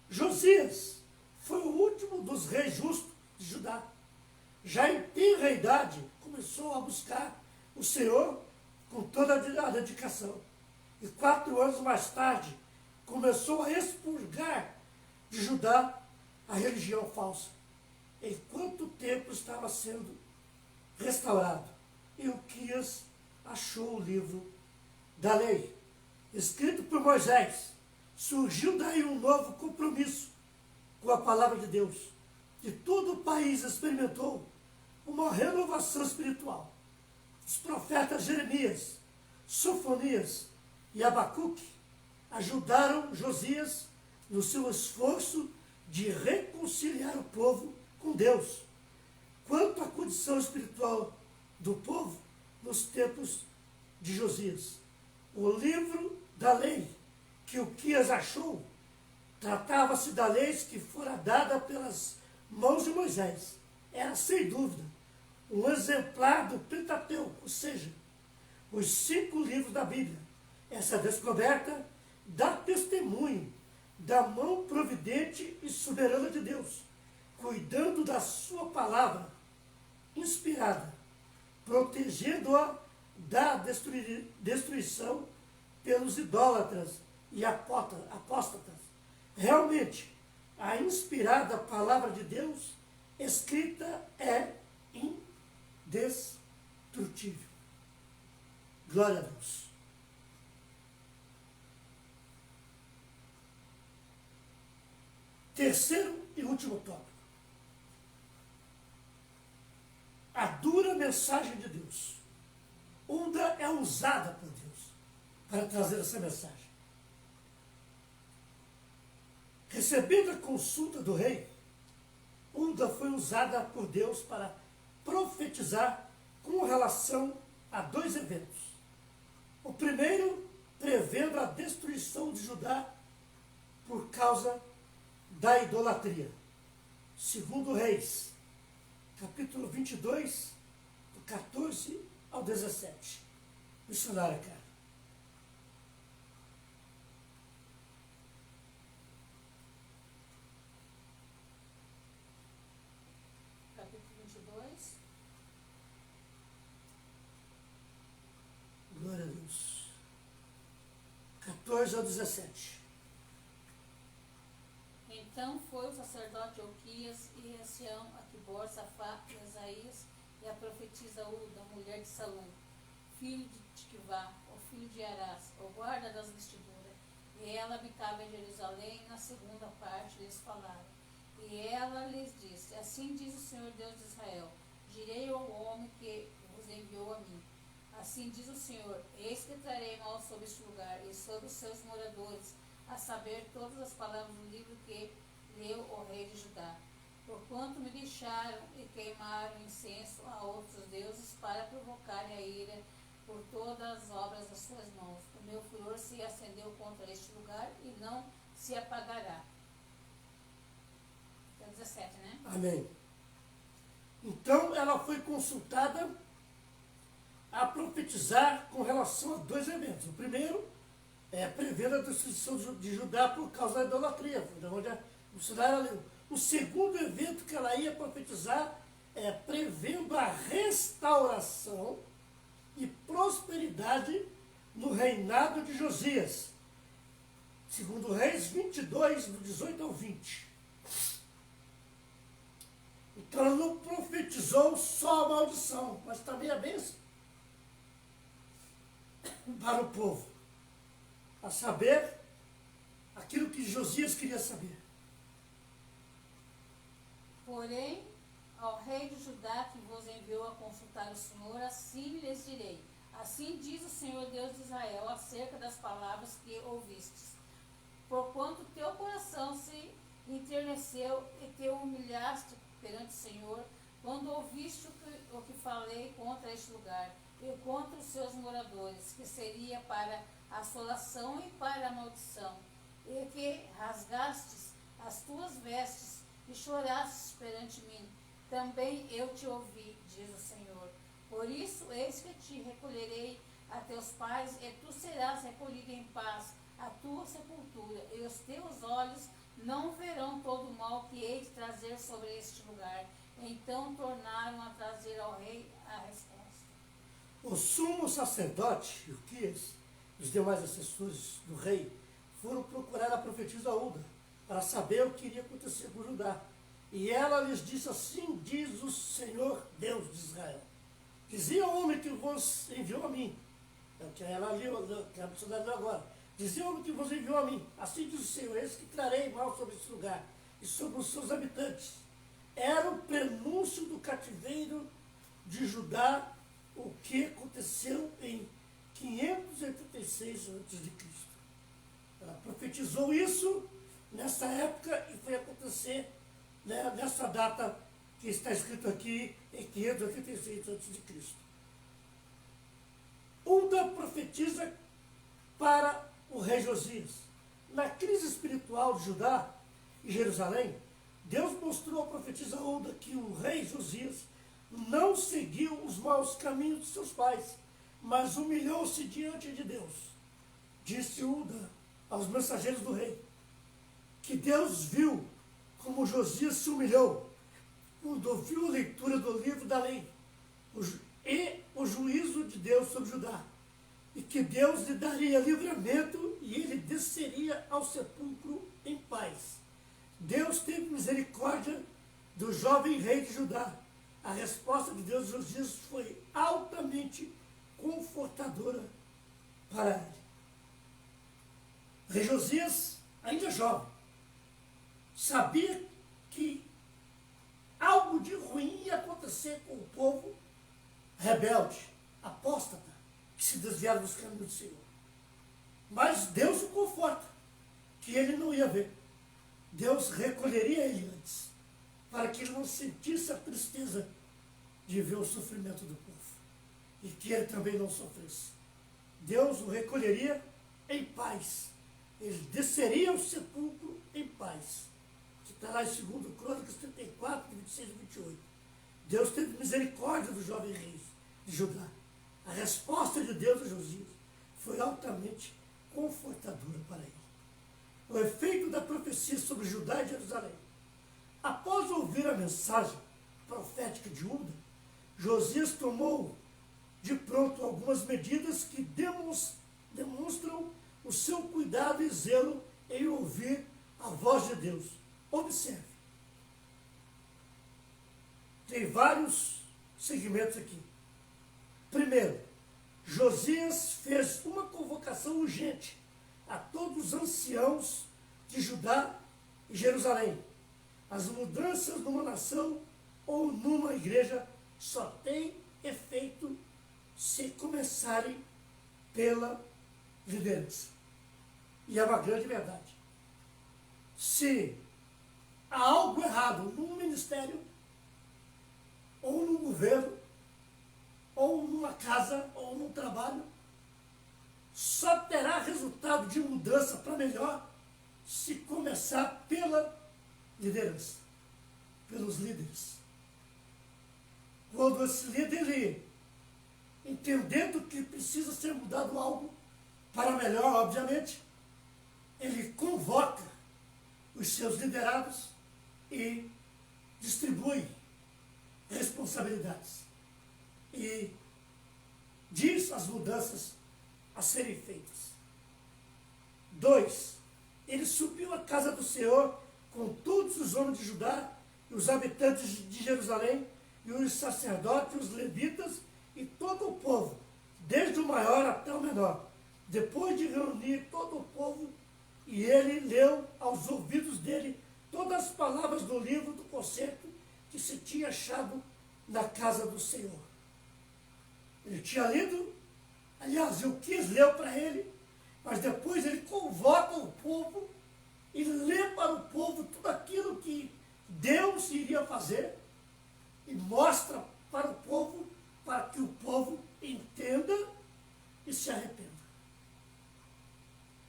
Josias foi o último dos reis justos de Judá. Já em tenra idade, começou a buscar o Senhor com toda a dedicação. E 4 anos mais tarde, começou a expurgar de Judá a religião falsa. Enquanto o templo estava sendo restaurado, Ilquias achou o livro da lei, escrito por Moisés. Surgiu daí um novo compromisso com a palavra de Deus. E todo o país experimentou uma renovação espiritual. Os profetas Jeremias, Sofonias e Abacuque ajudaram Josias no seu esforço de reconciliar o povo com Deus. Quanto à condição espiritual do povo nos tempos de Josias, o livro da lei que Ilquias achou tratava-se da lei que fora dada pelas mãos de Moisés. Era, sem dúvida, um exemplar do Pentateuco, ou seja, os 5 livros da Bíblia. Essa descoberta dá testemunho da mão providente e soberana de Deus, cuidando da sua palavra inspirada, protegendo-a da destruição pelos idólatras e apóstatas. Realmente, a inspirada palavra de Deus escrita é indestrutível. Glória a Deus. Terceiro e último tópico. A dura mensagem de Deus. Hulda é usada por Deus para trazer essa mensagem. Recebendo a consulta do rei, Hulda foi usada por Deus para profetizar com relação a 2 eventos. O primeiro, prevendo a destruição de Judá por causa da idolatria. Segundo Reis, capítulo 22, do 14 ao 17. Missionária, cara. Capítulo 22. Glória a Deus. 2 ao 17. Então foi o sacerdote Elquias e Ancião, Aquibor, Safá e Esaías, e a profetisa Uda, mulher de Salum, filho de Tiquivá, o filho de Arás, o guarda das vestiduras. E ela habitava em Jerusalém, na segunda parte lhes falaram. E ela lhes disse, assim diz o Senhor Deus de Israel, direi ao homem que vos enviou a mim. Assim diz o Senhor, eis que trarei mal sobre este lugar e sobre os seus moradores, a saber todas as palavras do livro que leu o rei de Judá. Porquanto me deixaram e queimaram incenso a outros deuses para provocarem a ira por todas as obras das suas mãos. O meu furor se acendeu contra este lugar e não se apagará. Até 17, né? Amém. Então ela foi consultada a profetizar com relação a dois eventos. O primeiro é prevendo a destruição de Judá por causa da idolatria, onde o cenário leu. O segundo evento que ela ia profetizar é prevendo a restauração e prosperidade no reinado de Josias. Segundo Reis 22, do 18 ao 20. Então ela não profetizou só a maldição, mas também a bênção para o povo. A saber, aquilo que Josias queria saber. Porém, ao rei de Judá que vos enviou a consultar o Senhor, assim lhes direi. Assim diz o Senhor Deus de Israel acerca das palavras que ouvistes. Porquanto teu coração se enterneceu e te humilhaste perante o Senhor, quando ouviste o que falei contra este lugar e contra os seus moradores, que seria para a assolação e para a maldição, e que rasgastes as tuas vestes e chorastes perante mim, também eu te ouvi, diz o Senhor. Por isso, eis que te recolherei a teus pais, e tu serás recolhido em paz à tua sepultura, e os teus olhos não verão todo o mal que hei de trazer sobre este lugar. Então tornaram a trazer ao rei a resposta. O sumo sacerdote, Ilquias, e os demais assessores do rei, foram procurar a profetisa Uda, para saber o que iria acontecer com Judá. E ela lhes disse, assim diz o Senhor Deus de Israel. Dizia o homem que vos enviou a mim. É o que ela leu, que a missionária leu agora. Dizia o homem que vos enviou a mim. Assim diz o Senhor, eis que trarei mal sobre esse lugar e sobre os seus habitantes. Era o prenúncio do cativeiro de Judá, o que aconteceu em 586 a.C. Ela profetizou isso nessa época e foi acontecer, né, nessa data que está escrito aqui, em 586 a.C. Uda profetiza para o rei Josias. Na crise espiritual de Judá e Jerusalém, Deus mostrou à profetisa Uda que o rei Josias não seguiu os maus caminhos de seus pais, mas humilhou-se diante de Deus. Disse Uda aos mensageiros do rei que Deus viu como Josias se humilhou quando ouviu a leitura do livro da lei e o juízo de Deus sobre Judá, e que Deus lhe daria livramento e ele desceria ao sepulcro em paz. Deus teve misericórdia do jovem rei de Judá. A resposta de Deus a Josias foi altamente confortadora para ele. O rei Josias, ainda jovem, sabia que algo de ruim ia acontecer com o povo rebelde, apóstata, que se desviaram dos caminhos do Senhor. Mas Deus o conforta, que ele não ia ver. Deus recolheria ele antes, para que ele não sentisse a tristeza de ver o sofrimento do povo, e que ele também não sofresse. Deus o recolheria em paz. Ele desceria ao sepulcro em paz. Que está lá em 2 Crônicas 34, 26 e 28. Deus teve misericórdia do jovem rei de Judá. A resposta de Deus a Josias foi altamente confortadora para ele. O efeito da profecia sobre Judá e Jerusalém. Após ouvir a mensagem profética de Uda, Josias tomou de pronto algumas medidas que demonstram o seu cuidado e zelo em ouvir a voz de Deus. Observe. Tem vários segmentos aqui. Primeiro, Josias fez uma convocação urgente a todos os anciãos de Judá e Jerusalém. As mudanças numa nação ou numa igreja só têm efeito se começarem pela liderança. E é uma grande verdade. Se há algo errado num ministério, ou num governo, ou numa casa, ou num trabalho, só terá resultado de mudança para melhor se começar pela liderança, pelos líderes. Quando esse líder, ele, entendendo que precisa ser mudado algo para melhor, obviamente, ele convoca os seus liderados e distribui responsabilidades e diz as mudanças a serem feitas. 2. Ele subiu à casa do Senhor com todos os homens de Judá e os habitantes de Jerusalém e os sacerdotes, os levitas e todo o povo, desde o maior até o menor. Depois de reunir todo o povo, e ele leu aos ouvidos dele todas as palavras do livro do concerto que se tinha achado na casa do Senhor. Ele tinha lido, aliás, eu quis ler para ele, mas depois ele convoca o povo e lê para o povo tudo aquilo que Deus iria fazer e mostra para o povo, para que o povo entenda e se arrependa.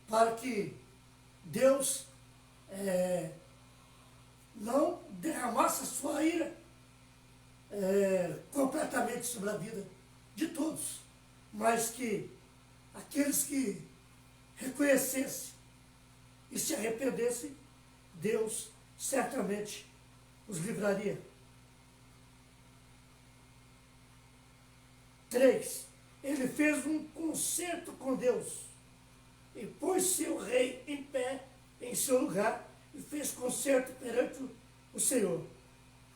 Para que Deus não derramasse a sua ira completamente sobre a vida de todos, mas que aqueles que reconhecessem e se arrependessem, Deus certamente os livraria. 3. Ele fez um concerto com Deus e pôs seu rei em pé em seu lugar e fez concerto perante o Senhor,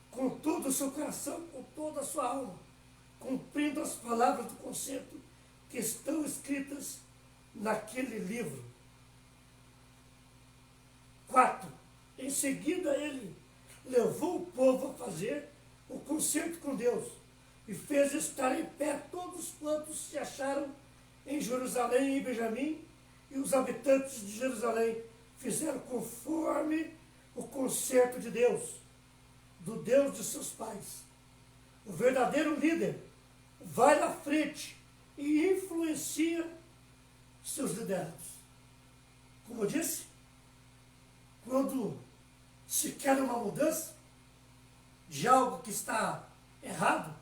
com todo o seu coração, com toda a sua alma, cumprindo as palavras do concerto que estão escritas naquele livro. 4. Em seguida ele levou o povo a fazer o concerto com Deus e fez estar em pé todos quantos se acharam em Jerusalém e Benjamim, e os habitantes de Jerusalém fizeram conforme o concerto de Deus, do Deus de seus pais. O verdadeiro líder vai na frente e influencia seus liderados. Como eu disse, quando se quer uma mudança de algo que está errado,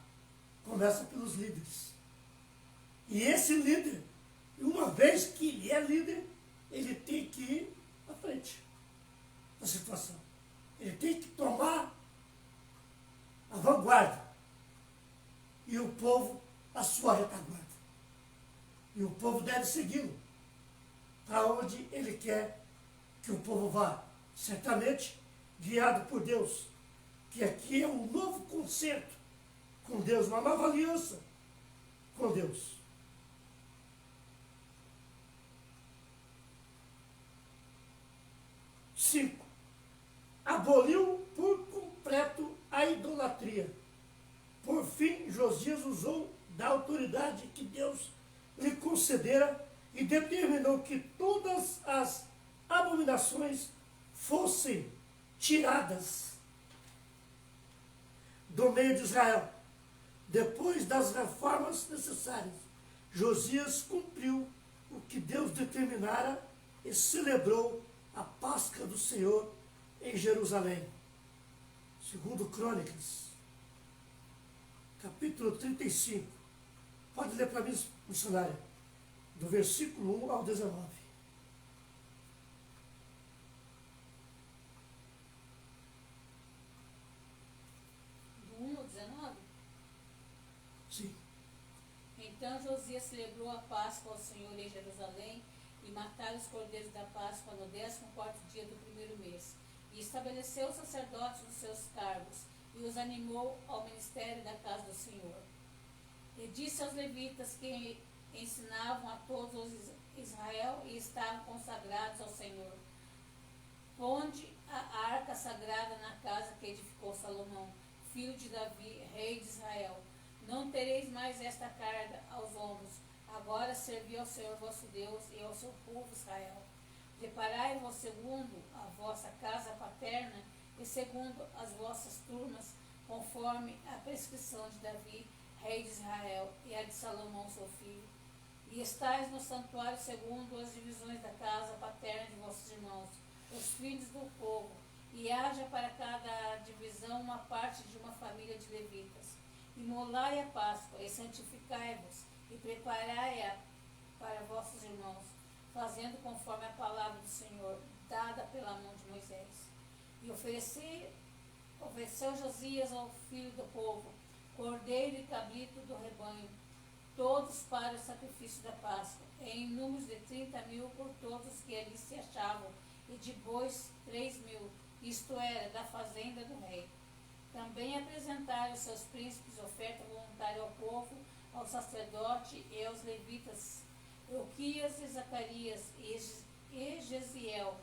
começa pelos líderes. E esse líder, uma vez que ele é líder, ele tem que ir à frente da situação. Ele tem que tomar a vanguarda. E o povo a sua retaguarda. E o povo deve segui-lo para onde ele quer que o povo vá. Certamente guiado por Deus. Que aqui é um novo concerto com Deus, uma nova aliança com Deus. 5. Aboliu por completo a idolatria. Por fim, Josias usou da autoridade que Deus lhe concedera e determinou que todas as abominações fossem tiradas do meio de Israel. Depois das reformas necessárias, Josias cumpriu o que Deus determinara e celebrou a Páscoa do Senhor em Jerusalém. Segundo Crônicas, capítulo 35. Pode ler para mim, missionária, do versículo 1 ao 19. Do 1 ao 19? Sim. Então Josias celebrou a Páscoa ao Senhor em Jerusalém e mataram os cordeiros da Páscoa no 14º dia do primeiro mês. E estabeleceu os sacerdotes nos seus cargos, e os animou ao ministério da casa do Senhor. E disse aos levitas que ensinavam a todos os Israel e estavam consagrados ao Senhor: ponde a arca sagrada na casa que edificou Salomão, filho de Davi, rei de Israel. Não tereis mais esta carga aos ombros. Agora servi ao Senhor vosso Deus e ao seu povo Israel. Preparai-vos segundo a vossa casa paterna e segundo as vossas turmas, conforme a prescrição de Davi, rei de Israel, e a de Salomão, seu filho. E estais no santuário segundo as divisões da casa paterna de vossos irmãos, os filhos do povo, e haja para cada divisão uma parte de uma família de levitas. Imolai a Páscoa, e santificai-vos, e preparai-a para vossos irmãos, fazendo conforme a palavra do Senhor, dada pela mão de Moisés. E ofereceu Josias ao filho do povo, cordeiro e cabrito do rebanho, todos para o sacrifício da Páscoa, em números de 30.000 por todos que ali se achavam, e de bois 3.000, isto era, da fazenda do rei. Também apresentaram os seus príncipes oferta voluntária ao povo, ao sacerdote e aos levitas, Euquias e Zacarias e Jeiel,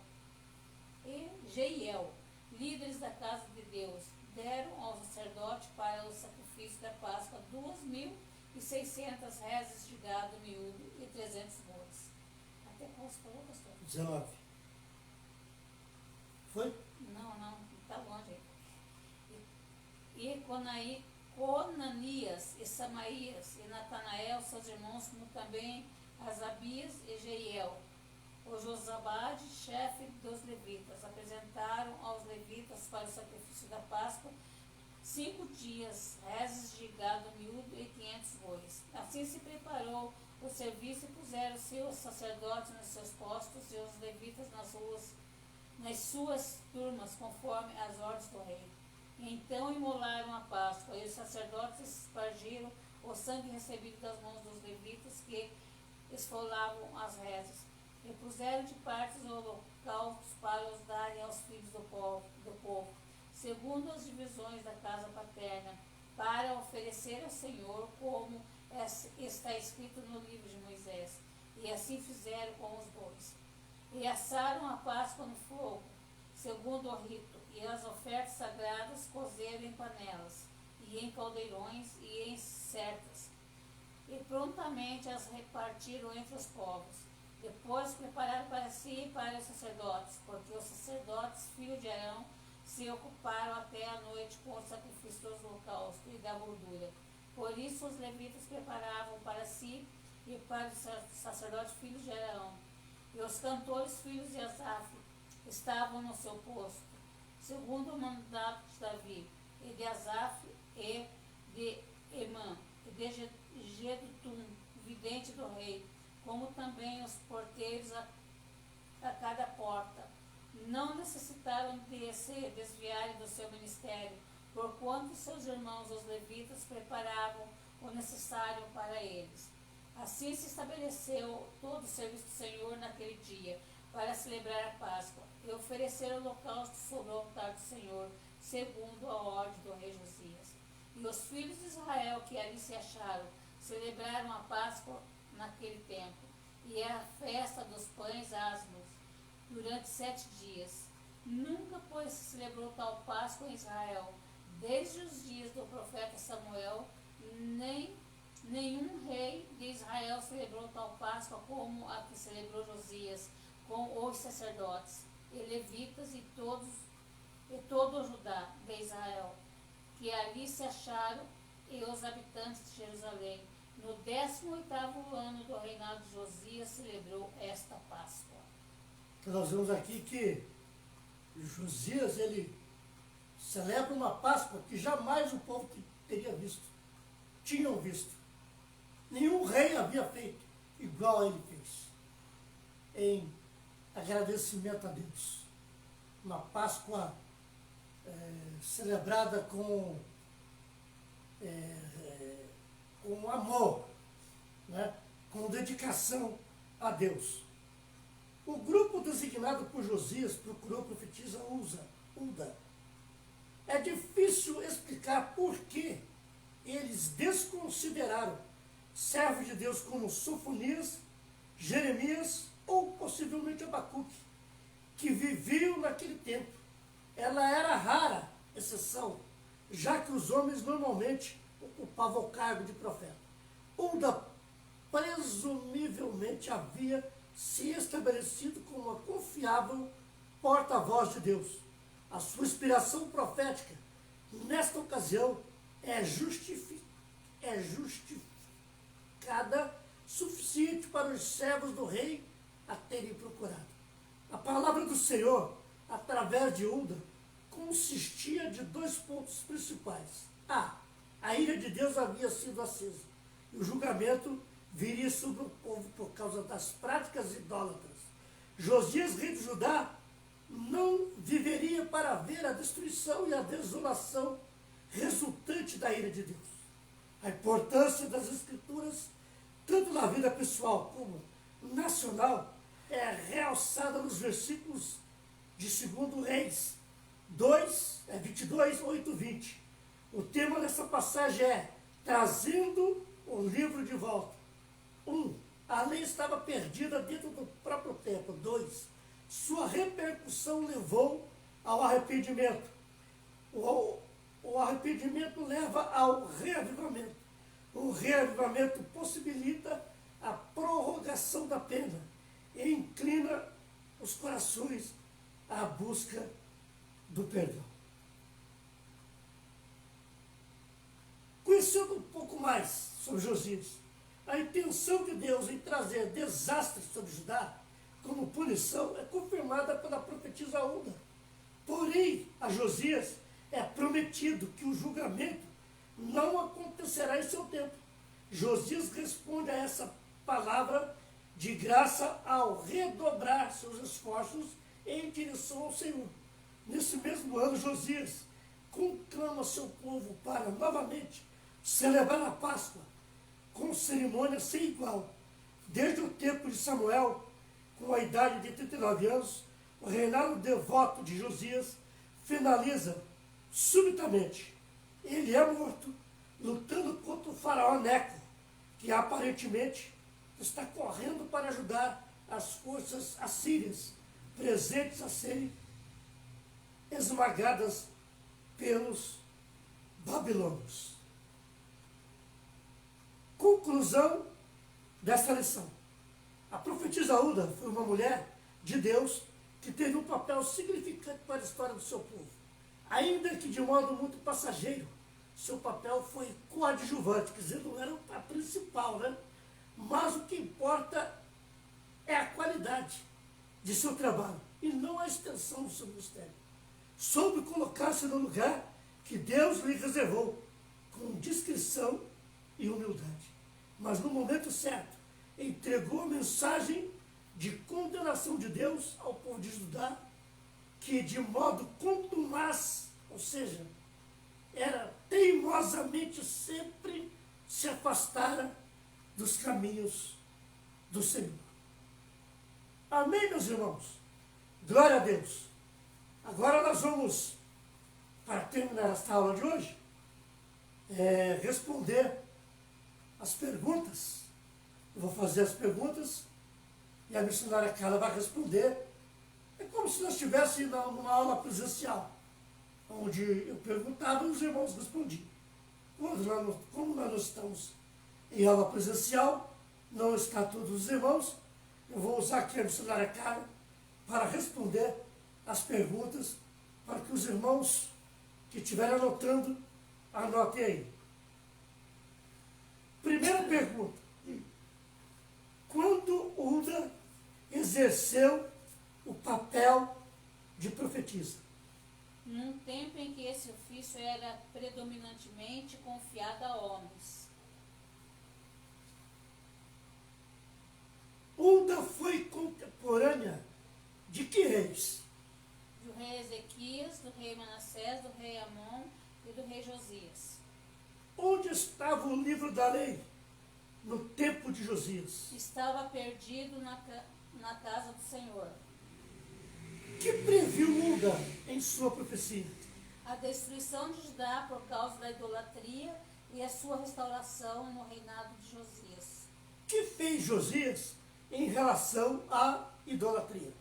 líderes da casa de Deus, deram ao sacerdote para o sacrifício da Páscoa 2.600 rezes de gado miúdo e 300 bois. Até qual você falou, pastor? 19. Foi? Não, está longe. E Conanias e Samaías e Natanael, seus irmãos, como também Asabias e Jeiel, o Josabade, chefe dos levitas, apresentaram aos levitas para o sacrifício da Páscoa 5 dias, rezes de gado miúdo e 500 bois. Assim se preparou o serviço e puseram seus sacerdotes nos seus postos e os levitas nas suas turmas, conforme as ordens do rei. Então imolaram a Páscoa, e os sacerdotes espargiram o sangue recebido das mãos dos levitas que esfolavam as rezes, e puseram de parte os holocaustos para os darem aos filhos do povo, segundo as divisões da casa paterna, para oferecer ao Senhor, como está escrito no livro de Moisés. E assim fizeram com os bois. E assaram a Páscoa no fogo, segundo o rito, e as ofertas sagradas cozeram em panelas, e em caldeirões, e em certas. E prontamente as repartiram entre os povos. Depois prepararam para si e para os sacerdotes, porque os sacerdotes, filhos de Arão, se ocuparam até a noite com o sacrifício dos holocaustos e da gordura. Por isso os levitas preparavam para si e para os sacerdotes, filhos de Arão. E os cantores, filhos de Asaf, estavam no seu posto, segundo o mandato de Davi, e de Asaf, e de Emã, e de Jedutum, vidente do rei, como também os porteiros a cada porta. Não necessitaram de se desviarem do seu ministério, porquanto seus irmãos, os levitas, preparavam o necessário para eles. Assim se estabeleceu todo o serviço do Senhor naquele dia, para celebrar a Páscoa, e oferecer holocausto sobre o altar do Senhor, segundo a ordem do rei Josias. E os filhos de Israel que ali se acharam, celebraram a Páscoa naquele tempo, e a festa dos pães asmos, durante 7 dias. Nunca, pois, se celebrou tal Páscoa em Israel, desde os dias do profeta Samuel, nenhum rei de Israel celebrou tal Páscoa como a que celebrou Josias, com os sacerdotes, e levitas e todo o Judá de Israel, que ali se acharam, e os habitantes de Jerusalém. No 18º ano do reinado de Josias celebrou esta Páscoa. Então nós vemos aqui que Josias, ele celebra uma Páscoa que jamais o povo teria visto, tinham visto. Nenhum rei havia feito igual ele fez, em agradecimento a Deus. Uma Páscoa celebrada com amor, né? Com dedicação a Deus. O grupo designado por Josias procurou profetizar Ulda. É difícil explicar por que eles desconsideraram servos de Deus como Sofonias, Jeremias ou possivelmente Abacuque, que viviam naquele tempo. Ela era rara exceção, já que os homens normalmente ocupavam o cargo de profeta. Ulda presumivelmente havia se estabelecido como uma confiável porta-voz de Deus. A sua inspiração profética, nesta ocasião, é justificada suficiente para os servos do rei a terem procurado. A palavra do Senhor, através de Ulda, consistia de 2 pontos principais. A ira de Deus havia sido acesa, e o julgamento viria sobre o povo por causa das práticas idólatras. Josias, rei de Judá, não viveria para ver a destruição e a desolação resultante da ira de Deus. A importância das Escrituras, tanto na vida pessoal como nacional, é realçada nos versículos de 2 Reis 22, 8, 20. O tema dessa passagem é trazendo o livro de volta. 1. A lei estava perdida dentro do próprio templo. 2. Sua repercussão levou ao arrependimento. O arrependimento leva ao reavivamento. O reavivamento possibilita a prorrogação da pena e inclina os corações à busca do perdão. Conhecendo um pouco mais sobre Josias, a intenção de Deus em trazer desastres sobre Judá como punição é confirmada pela profetisa Ulda. Porém, a Josias é prometido que o julgamento não acontecerá em seu tempo. Josias responde a essa palavra de graça ao redobrar seus esforços em direção ao Senhor. Nesse mesmo ano, Josias conclama seu povo para novamente celebrar a Páscoa com cerimônia sem igual. Desde o tempo de Samuel, com a idade de 39 anos, o reinado devoto de Josias finaliza subitamente. Ele é morto lutando contra o faraó Neco, que aparentemente está correndo para ajudar as forças assírias, presentes a serem esmagadas pelos babilônios. Conclusão desta lição. A profetisa Ulda foi uma mulher de Deus que teve um papel significante para a história do seu povo. Ainda que de modo muito passageiro, seu papel foi coadjuvante, quer dizer, não era a principal, né? Mas o que importa é a qualidade de seu trabalho e não a extensão do seu ministério. Soube colocar-se no lugar que Deus lhe reservou, com discrição e humildade. Mas no momento certo, entregou a mensagem de condenação de Deus ao povo de Judá, que de modo contumaz, ou seja, era teimosamente sempre se afastara dos caminhos do Senhor. Amém, meus irmãos? Glória a Deus. Agora nós vamos, para terminar esta aula de hoje, responder as perguntas. Eu vou fazer as perguntas e a missionária Carla vai responder. É como se nós estivéssemos numa aula presencial, onde eu perguntava e os irmãos respondiam. Como nós não estamos em aula presencial, não está todos os irmãos, eu vou usar aqui a missionária Carla para responder as perguntas, para que os irmãos que estiverem anotando, anotem aí. Primeira pergunta. Quando Ulda exerceu o papel de profetisa? Num tempo em que esse ofício era predominantemente confiado a homens. Ulda foi contemporânea de que reis? Do rei Ezequias, do rei Manassés, do rei Amon e do rei Josias. Onde estava o livro da lei no tempo de Josias? Estava perdido na na casa do Senhor. Que previu Muda em sua profecia? A destruição de Judá por causa da idolatria e a sua restauração no reinado de Josias. Que fez Josias em relação à idolatria?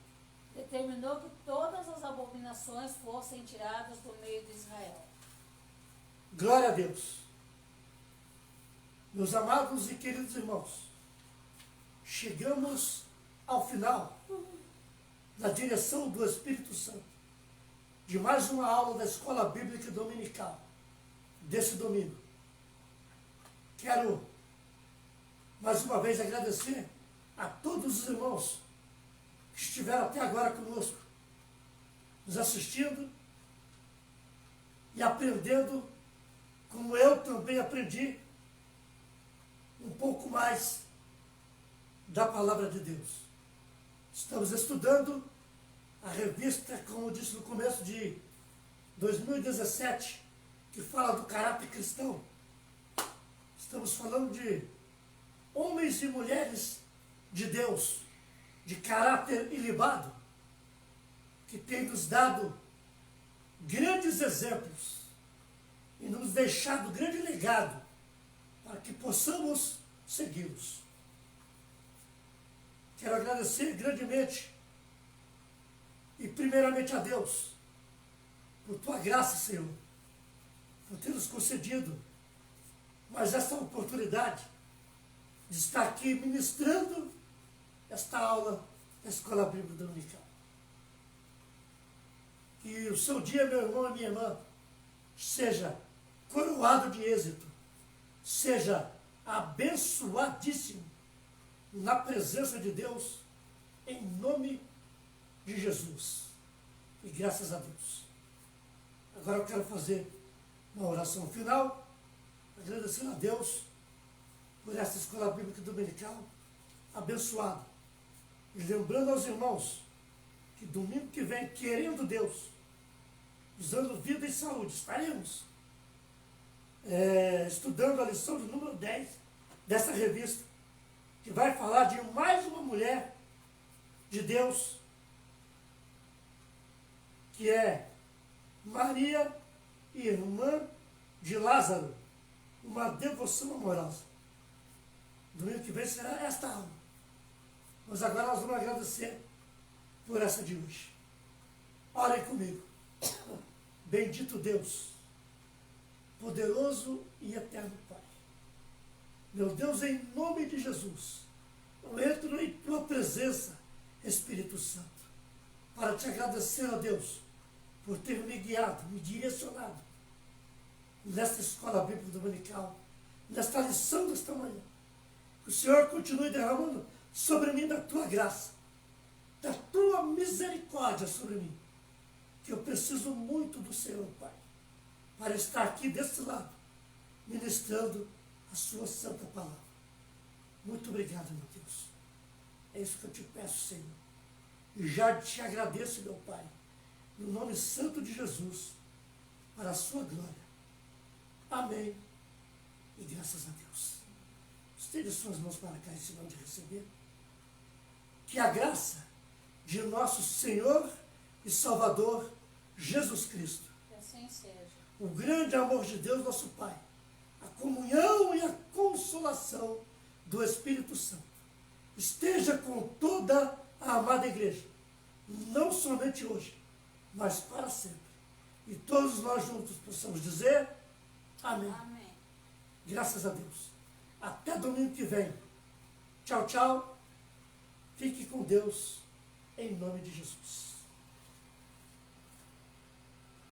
Determinou que todas as abominações fossem tiradas do meio de Israel. Glória a Deus. Meus amados e queridos irmãos, chegamos ao final, na direção do Espírito Santo, de mais uma aula da Escola Bíblica Dominical, desse domingo. Quero, mais uma vez, agradecer a todos os irmãos que estiveram até agora conosco, nos assistindo e aprendendo, como eu também aprendi, um pouco mais da Palavra de Deus. Estamos estudando a revista, como eu disse no começo de 2017, que fala do caráter cristão. Estamos falando de homens e mulheres de Deus, de caráter ilibado, que tem nos dado grandes exemplos e nos deixado grande legado para que possamos segui-los. Quero agradecer grandemente e primeiramente a Deus por tua graça, Senhor, por ter nos concedido mais essa oportunidade de estar aqui ministrando esta aula da Escola Bíblica Dominical. Que o seu dia, meu irmão e minha irmã, seja coroado de êxito, seja abençoadíssimo na presença de Deus, em nome de Jesus. E graças a Deus. Agora eu quero fazer uma oração final, agradecendo a Deus por essa Escola Bíblica Dominical abençoada. E lembrando aos irmãos que domingo que vem, querendo Deus, usando vida e saúde, estaremos estudando a lição de número 10 dessa revista, que vai falar de mais uma mulher de Deus, que é Maria, irmã de Lázaro, uma devoção amorosa. Domingo que vem será esta aula. Mas agora nós vamos agradecer por essa de hoje. Orem comigo. Bendito Deus, poderoso e eterno Pai. Meu Deus, em nome de Jesus, eu entro em tua presença, Espírito Santo, para te agradecer, ó Deus, por ter me guiado, me direcionado nesta Escola Bíblica Dominical, nesta lição desta manhã. Que o Senhor continue derramando sobre mim da tua graça, da tua misericórdia sobre mim, que eu preciso muito do Senhor, Pai, para estar aqui desse lado, ministrando a sua santa palavra. Muito obrigado, meu Deus. É isso que eu te peço, Senhor. E já te agradeço, meu Pai, no nome santo de Jesus, para a sua glória. Amém. E graças a Deus. Estende suas mãos para cá em sinal de receber. Que a graça de nosso Senhor e Salvador Jesus Cristo, Que assim seja. o grande amor de Deus, nosso Pai, a comunhão e a consolação do Espírito Santo esteja com toda a amada igreja, não somente hoje, mas para sempre. E todos nós juntos possamos dizer amém. Amém. Graças a Deus. Até domingo que vem. Tchau, tchau. Fique com Deus, em nome de Jesus.